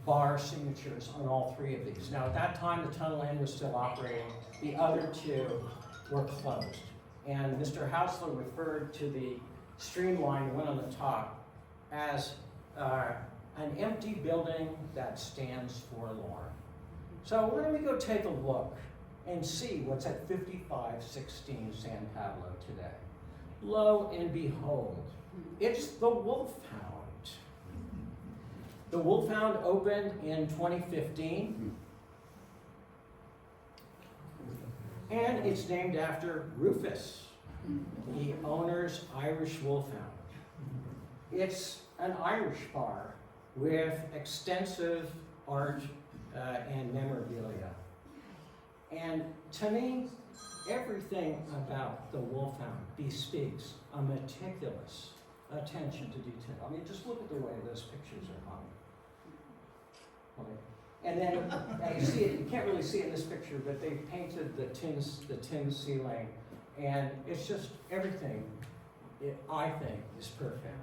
bar signatures on all 3 of these. Now, at that time, the Tunnel Inn was still operating. The other 2 were closed. And Mr. Hausler referred to the Streamline one on the top as an empty building that stands forlorn. So why don't we go take a look and see what's at 5516 San Pablo today. Lo and behold, it's the Wolfhound. The Wolfhound opened in 2015, and it's named after Rufus, the owner's Irish Wolfhound. It's an Irish bar with extensive art and memorabilia. And to me, everything about the Wolfhound bespeaks a meticulous attention to detail. I mean, just look at the way those pictures are hung. Okay. And then you see it, you can't really see it in this picture, but they painted the tin ceiling, and it's just everything, I think, is perfect.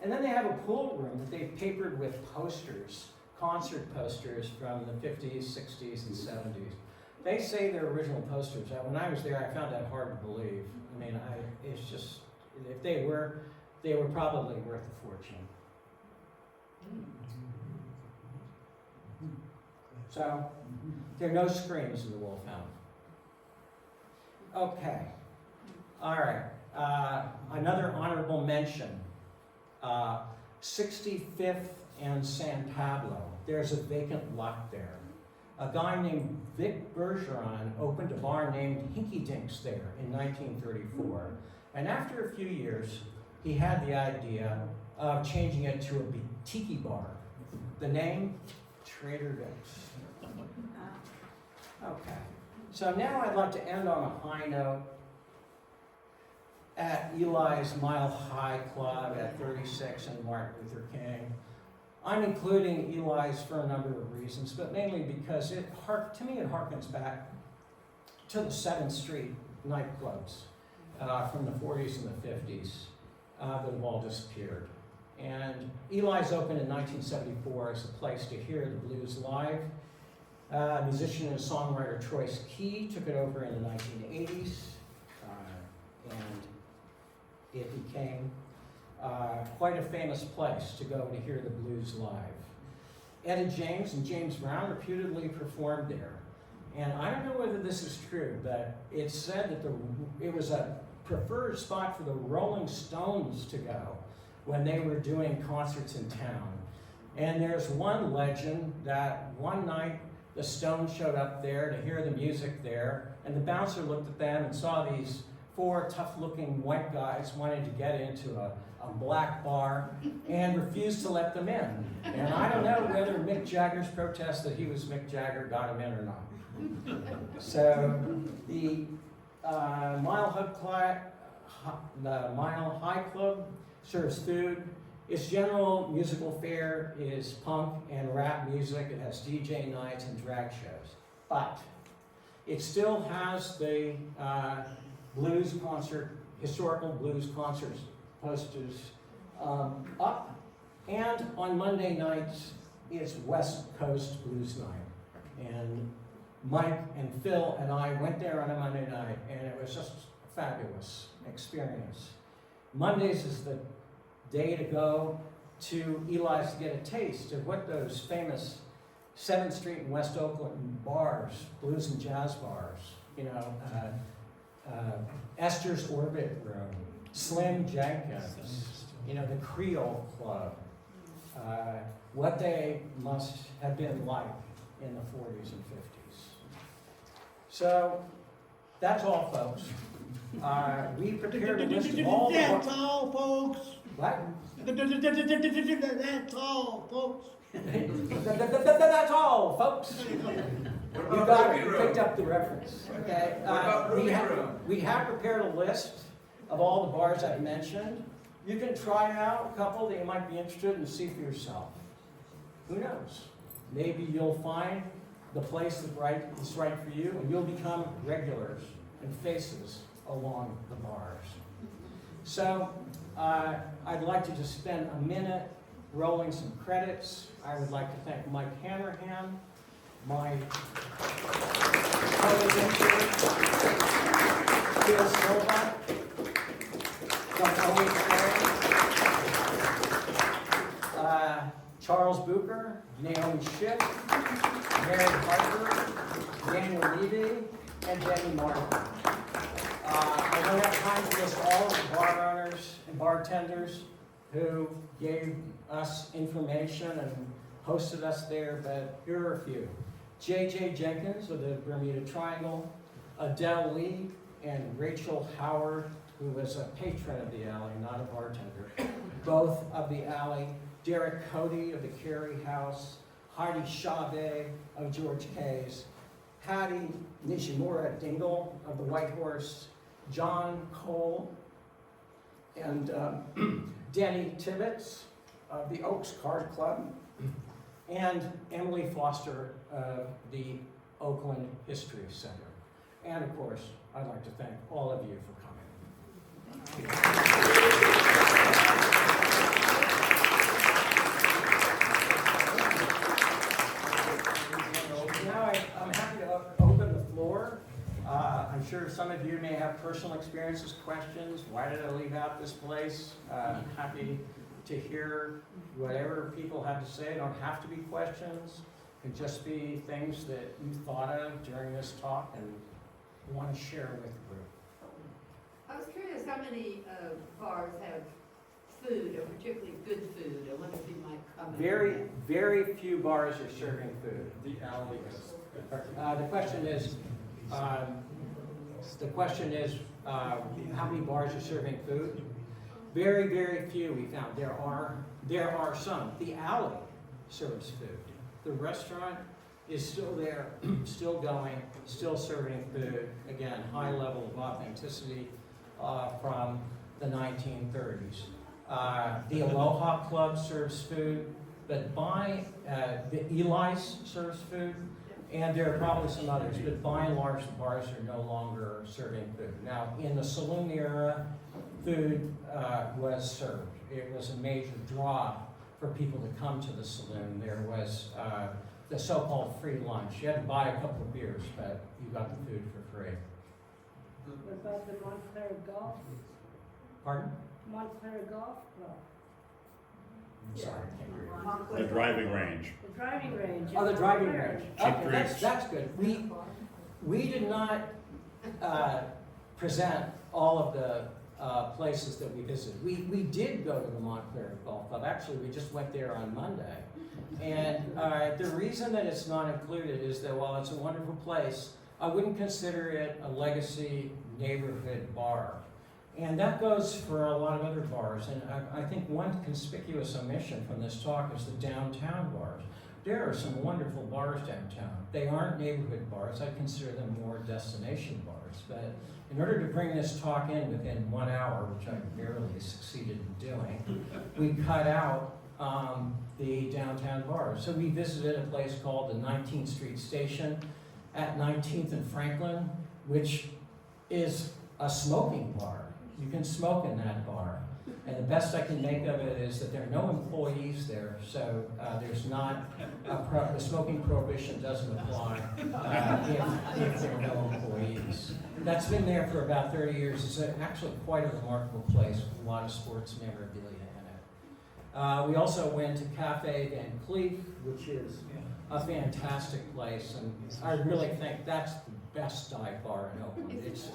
And then they have a pool room that they've papered with posters, concert posters from the 50s, 60s, and 70s. They say they're original posters. When I was there, I found that hard to believe. I mean, it's just, if they were probably worth a fortune. So, there are no screams in the Wolfhound. Okay. All right. Another honorable mention. 65th and San Pablo. There's a vacant lot there. A guy named Vic Bergeron opened a bar named Hinky Dinks there in 1934. And after a few years, he had the idea of changing it to a tiki bar. The name, Trader Vic's. Okay. So now I'd like to end on a high note at Eli's Mile High Club at 36 and Martin Luther King. I'm including Eli's for a number of reasons, but mainly because to me it harkens back to the 7th Street nightclubs from the 40s and the 50s that have all disappeared. And Eli's opened in 1974 as a place to hear the blues live. Musician and songwriter Troyce Key took it over in the 1980s, and it became quite a famous place to go to hear the blues live. Etta James and James Brown reputedly performed there. And I don't know whether this is true, but it's said that it was a preferred spot for the Rolling Stones to go when they were doing concerts in town. And there's one legend that one night the Stones showed up there to hear the music there, and the bouncer looked at them and saw these 4 tough-looking white guys wanting to get into a black bar and refused to let them in. And I don't know whether Mick Jagger's protest that he was Mick Jagger got him in or not. So the Mile High Club serves food. Its general musical fare is punk and rap music. It has DJ nights and drag shows. But it still has the blues concert, historical blues concerts posters up. And on Monday nights, it's West Coast Blues Night. And Mike and Phil and I went there on a Monday night, and it was just a fabulous experience. Mondays is the day to go. to Eli's to get a taste of what those famous 7th Street and West Oakland bars, blues and jazz bars, Esther's Orbit Room, Slim Jenkins, the Creole Club, what they must have been like in the 40s and 50s. So that's all, folks. We prepared a list of all the... That's all, folks. What? That's all, folks. That's all, folks. You got it. You picked up the reference. Okay. We have prepared a list of all the bars I've mentioned. You can try out a couple that you might be interested in and see for yourself. Who knows? Maybe you'll find the place that's right for you, and you'll become regulars and faces along the bars. So I'd like to just spend a minute rolling some credits. I would like to thank Mike Hanrahan, my co-inventor, Phil Silva, from OHA, Charles Bucher, Naomi Schiff, Mary Harper, Daniel Levy, and Jenny Martin. I don't have time to list all of the bar owners and bartenders who gave us information and hosted us there, but here are a few. J.J. Jenkins of the Bermuda Triangle, Adele Lee, and Rachel Howard, who was a patron of the alley, not a bartender, both of the alley. Derek Cody of the Carey House, Heidi Chavez of George K's, Patty Nishimura Dingle of the White Horse, John Cole, and Denny Tibbetts of the Oaks Card Club, and Emily Foster of the Oakland History Center. And of course, I'd like to thank all of you for coming. Now I'm happy to open the floor. I'm sure some of you may have personal experiences, questions. Why did I leave out this place? Happy to hear whatever people have to say. Don't have to be questions. It can just be things that you thought of during this talk and want to share with the group. I was curious how many bars have food, or particularly good food. I wonder if you might comment. Very few bars are serving food. The alley is. The question is, how many bars are serving food? Very few. We found there are some. The alley serves food. The restaurant is still there, still going, still serving food. Again, high level of authenticity from the 1930s. The Aloha Club serves food, but the Eli's serves food, and there are probably some others, but by and large, the bars are no longer serving food. Now, in the saloon era, food was served. It was a major draw for people to come to the saloon. There was the so-called free lunch. You had to buy a couple of beers, but you got the food for free. What about the Montclair Golf? Pardon? Montclair Golf Club? I'm sorry, I can't hear you. The driving range. The driving range. Oh, the driving range. Cheap Okay, drinks. that's good. We did not present all of the places that we visited. We did go to the Montclair Golf Club. Actually, we just went there on Monday. And the reason that it's not included is that while it's a wonderful place, I wouldn't consider it a legacy neighborhood bar. And that goes for a lot of other bars. And I think one conspicuous omission from this talk is the downtown bars. There are some wonderful bars downtown. They aren't neighborhood bars. I consider them more destination bars. But in order to bring this talk in within 1 hour, which I barely succeeded in doing, we cut out the downtown bars. So we visited a place called the 19th Street Station at 19th and Franklin, which is a smoking bar. You can smoke in that bar. And the best I can make of it is that there are no employees there, so there's not, the smoking prohibition doesn't apply if there are no employees. That's been there for about 30 years. It's actually quite a remarkable place with a lot of sports memorabilia in We also went to Cafe Van Cleef, which is a fantastic place, and I really think that's the best dive bar in Oakland. It's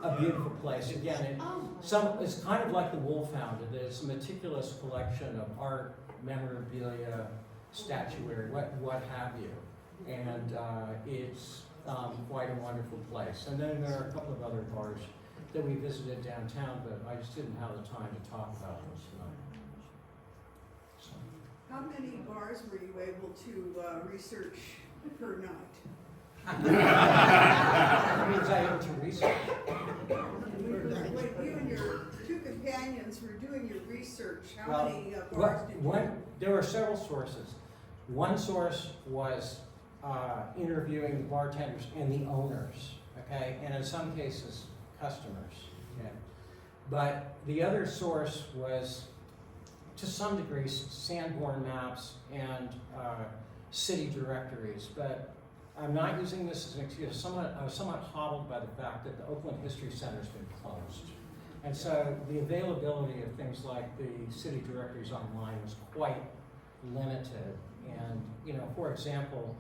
a beautiful place. Again, it's kind of like the Wolfhound. It's a meticulous collection of art, memorabilia, statuary, what have you, and it's quite a wonderful place. And then there are a couple of other bars that we visited downtown, but I just didn't have the time to talk about those tonight. So. How many bars were you able to research per night? That means I able to research. When you and your two companions were doing your research, how Well, many bars did you? There were several sources. One source was interviewing the bartenders and the owners, okay, and in some cases, customers. Okay? But the other source was, to some degree, Sanborn maps and city directories. But I'm not using this as an excuse. I was somewhat hobbled by the fact that the Oakland History Center has been closed. And so the availability of things like the city directories online was quite limited. And, you know, for example,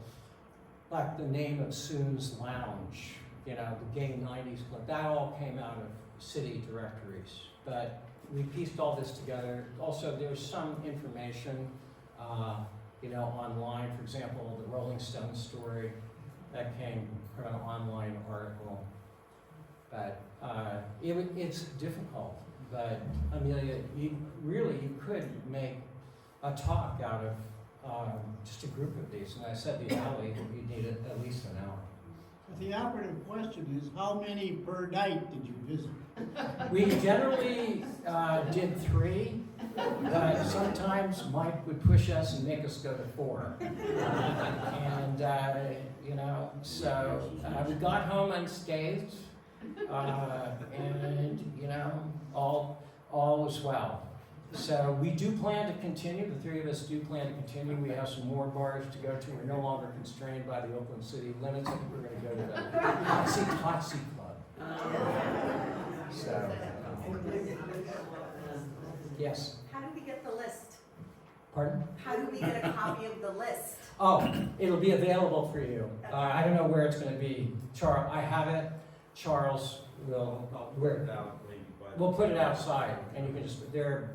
like the name of Soon's Lounge, you know, the gay 90s club, that all came out of city directories. But we pieced all this together. Also, there's some information, you know, online. For example, the Rolling Stone story that came from an online article. But it's difficult. But Amelia, you could make a talk out of just a group of these. And I said the alley, you need at least an hour. But the operative question is, how many per night did you visit? We generally did 3, but sometimes Mike would push us and make us go to 4. And, you know, so we got home unscathed, and, you know, all was well. So we do plan to continue, the 3 of us do plan to continue. We have some more bars to go to. We're no longer constrained by the Oakland city limits. I think we're going to go to the Hot Seat Club. So, yes. How do we get the list? Pardon? How do we get a copy of the list? Oh, it'll be available for you. I don't know where it's going to be. I have it. Charles will. We'll put it outside, and you can just. There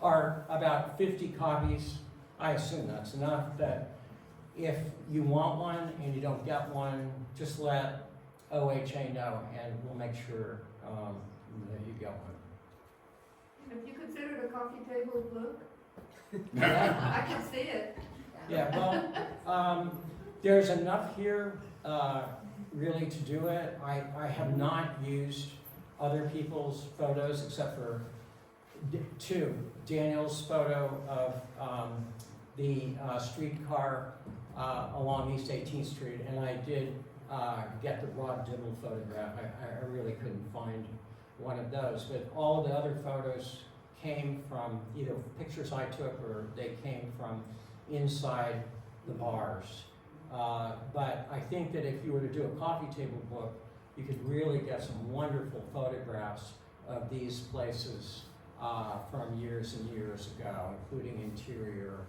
are about 50 copies. I assume that's enough. That if you want one and you don't get one, just let OHA know, and we'll make sure that you get one. Have you considered a coffee table book? I can see it. Yeah, well, there's enough here really to do it. I have not used other people's photos except for 2. Daniel's photo of the streetcar along East 18th Street, and I did get the Rod Dibble photograph. I really couldn't find one of those, but all the other photos came from either pictures I took or they came from inside the bars. But I think that if you were to do a coffee table book, you could really get some wonderful photographs of these places from years and years ago, including interior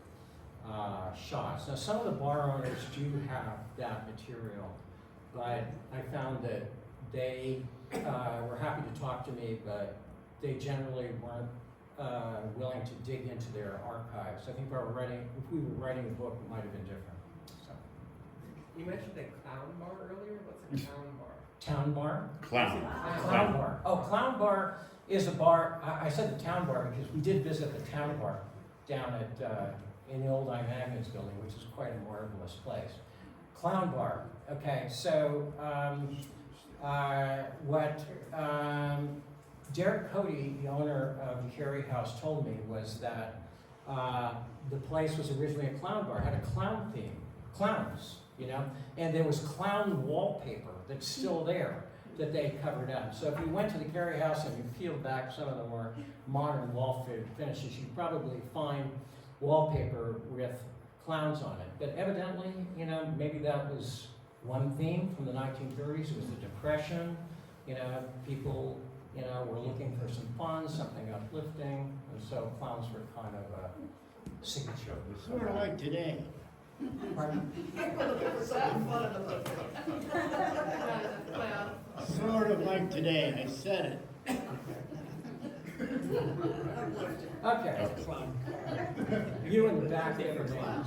shots. Now, some of the bar owners do have that material, but I found that they were happy to talk to me, but they generally weren't willing to dig into their archives. I think if we were writing a book, it might have been different. So. You mentioned a clown bar earlier. What's a clown bar? Town bar? Clown. Clown bar. Oh, Clown Bar is a bar. I said the town bar because we did visit the town bar down at in the old Magnets building, which is quite a marvelous place. Clown Bar. Okay, so what Derek Cody, the owner of the Carey House, told me was that the place was originally a clown bar, had a clown theme, clowns, you know, and there was clown wallpaper that's still there that they covered up. So if you went to the Carey House and you peeled back some of the more modern wall finishes, you'd probably find wallpaper with clowns on it. But evidently, you know, maybe that was one theme from the 1930s. It was the Depression. You know, people, You know, we're looking for some fun, something uplifting, and so clowns were kind of a signature. Sort of like today. Pardon? We're looking for something fun and uplifting. Well, Sort of like today, I said it. Uplifting. Okay, you in the back there for names.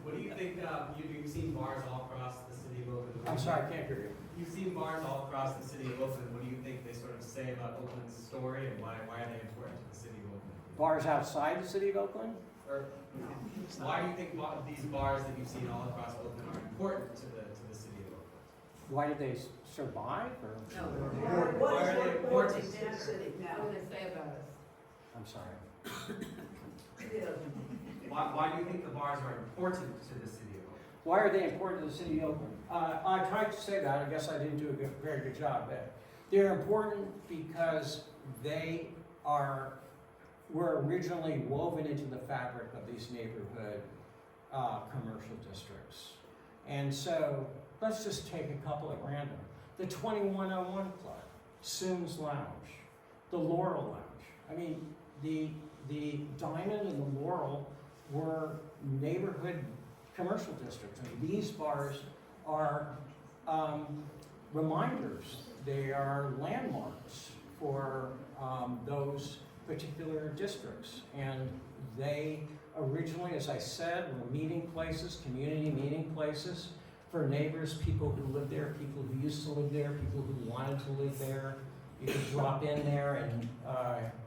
What do you think, you've seen bars all across the city of Oakland? I'm sorry, I can't hear you. You've seen bars all across the city of Oakland. What do you think they sort of say about Oakland's story and why are they important to the city of Oakland? Bars outside the city of Oakland? Or why do you think these bars that you've seen all across Oakland are important to the city of Oakland? Why did they survive, or? no, Why are they important? what do they say about us? I'm sorry. Why do you think the bars are important to the city of Oakland? Why are they important to the city of Oakland? I tried to say that, I guess I didn't do a very good job, but they're important because they were originally woven into the fabric of these neighborhood commercial districts. And so, let's just take a couple at random. The 2101 Club, Soon's Lounge, the Laurel Lounge. I mean, the Diamond and the Laurel were neighborhood commercial districts. I mean, these bars are reminders. They are landmarks for those particular districts. And they originally, as I said, were meeting places, community meeting places for neighbors, people who lived there, people who used to live there, people who wanted to live there. You could drop in there and,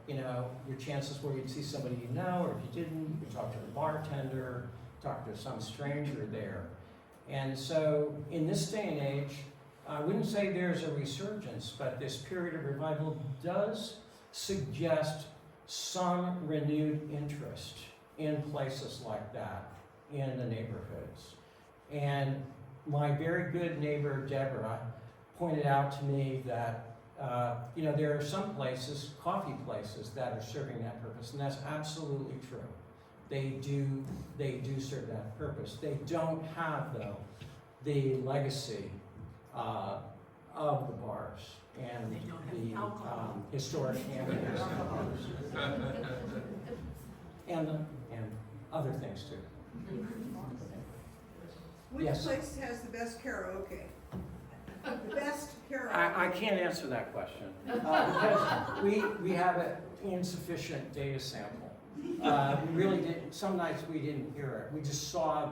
you know, your chances were you'd see somebody you know, or if you didn't, you could talk to the bartender, talk to some stranger there. And so in this day and age, I wouldn't say there's a resurgence, but this period of revival does suggest some renewed interest in places like that in the neighborhoods. And my very good neighbor, Deborah, pointed out to me that you know, there are some places, coffee places, that are serving that purpose, and that's absolutely true. They do serve that purpose. They don't have, though, the legacy of the bars and the historic ambience of the bars. And other things too. Which Yes. place has the best karaoke? The best karaoke? I can't answer that question because we have an insufficient data sample. We really didn't. Some nights we didn't hear it. We just saw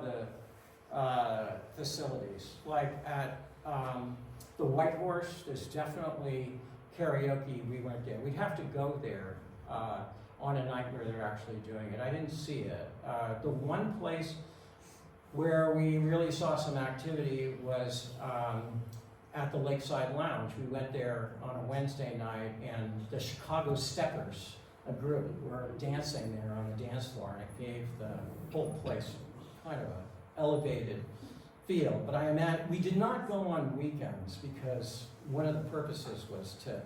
the facilities. Like at the White Horse, there's definitely karaoke. We weren't there. We'd have to go there on a night where they're actually doing it. I didn't see it. The one place where we really saw some activity was at the Lakeside Lounge. We went there on a Wednesday night, and the Chicago Steppers, a group, were dancing there on the dance floor, and it gave the whole place kind of an elevated feel. But we did not go on weekends because one of the purposes was to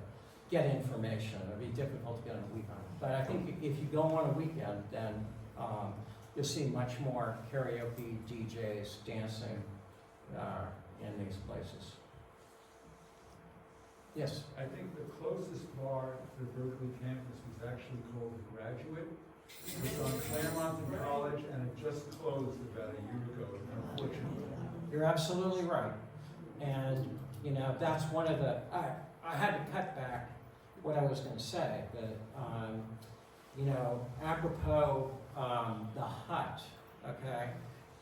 get information. It would be difficult to get on a weekend. But I think if you go on a weekend, then you'll see much more karaoke DJs dancing in these places. Yes? I think the closest bar to the Berkeley campus was actually called The Graduate. It was on Claremont and College, and it just closed about a year ago, unfortunately. You're absolutely right. And, you know, that's one of the, I had to cut back what I was going to say, that, you know, apropos the Hut, okay?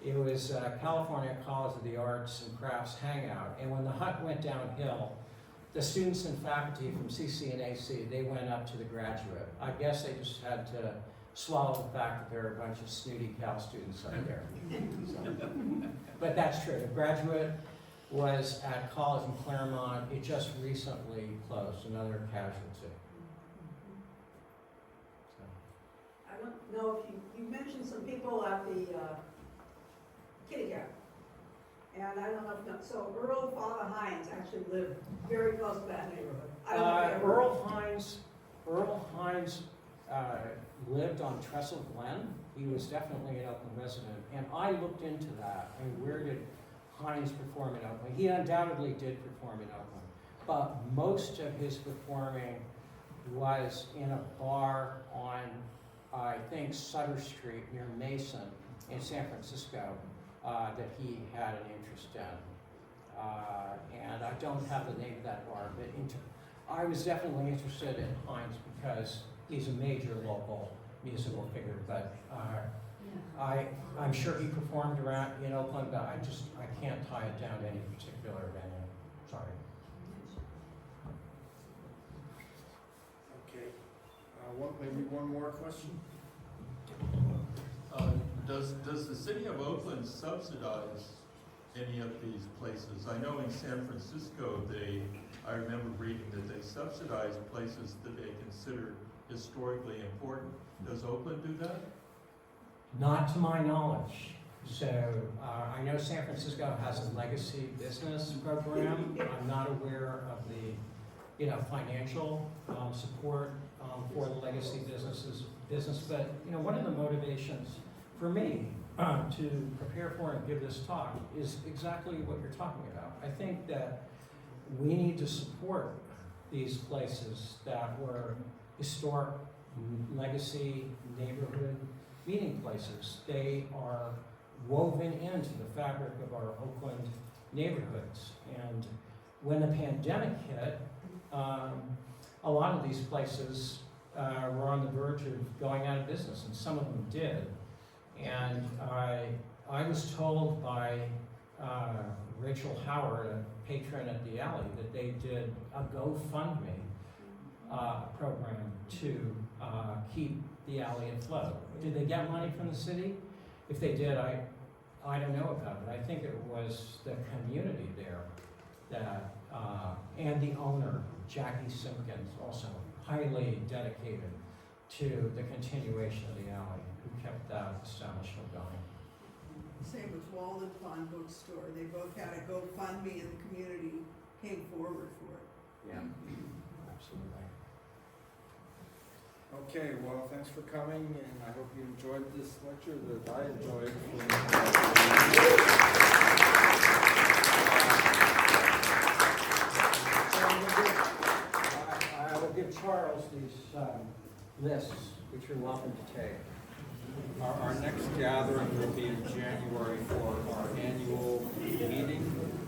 It was California College of the Arts and Crafts Hangout, and when the Hut went downhill, the students and faculty from CC and AC, they went up to the Graduate. I guess they just had to swallow the fact that there are a bunch of snooty Cal students up there. So, but that's true. The Graduate was at college in Claremont. It just recently closed, another casualty. So. I don't know if you mentioned some people at the kitty cat. And I don't know if, so Earl Father Hines actually lived very close to that neighborhood. I don't know if you ever- Earl Hines lived on Trestle Glen. He was definitely an Oakland resident. And I looked into that. I mean, where did Hines perform in Oakland? He undoubtedly did perform in Oakland. But most of his performing was in a bar on, I think, Sutter Street near Mason in San Francisco that he had an interest in. And I don't have the name of that bar, but I was definitely interested in Hines because he's a major local musical figure, but I'm sure he performed around in Oakland, but I can't tie it down to any particular venue. Sorry. Okay, maybe one more question? Does the city of Oakland subsidize any of these places? I know in San Francisco, I remember reading that they subsidize places that they consider historically important. Does Oakland do that? Not to my knowledge. So I know San Francisco has a legacy business program. I'm not aware of the, financial support for the legacy business. But one of the motivations for me to prepare for and give this talk is exactly what you're talking about. I think that we need to support these places that were historic, legacy, neighborhood meeting places. They are woven into the fabric of our Oakland neighborhoods. And when the pandemic hit, a lot of these places were on the verge of going out of business, and some of them did. And I was told by Rachel Howard, a patron at the alley, that they did a GoFundMe program to keep the alley afloat. Did they get money from the city? If they did, I don't know about it. I think it was the community there that, and the owner, Jackie Simpkins, also highly dedicated to the continuation of the alley, who kept that establishment going. Same with Walden Pond Bookstore. They both had a GoFundMe and the community came forward for it. Yeah, absolutely. Okay, well, thanks for coming, and I hope you enjoyed this lecture that I enjoyed. I will give Charles these lists, which you're welcome to take. Our next gathering will be in January for our annual meeting.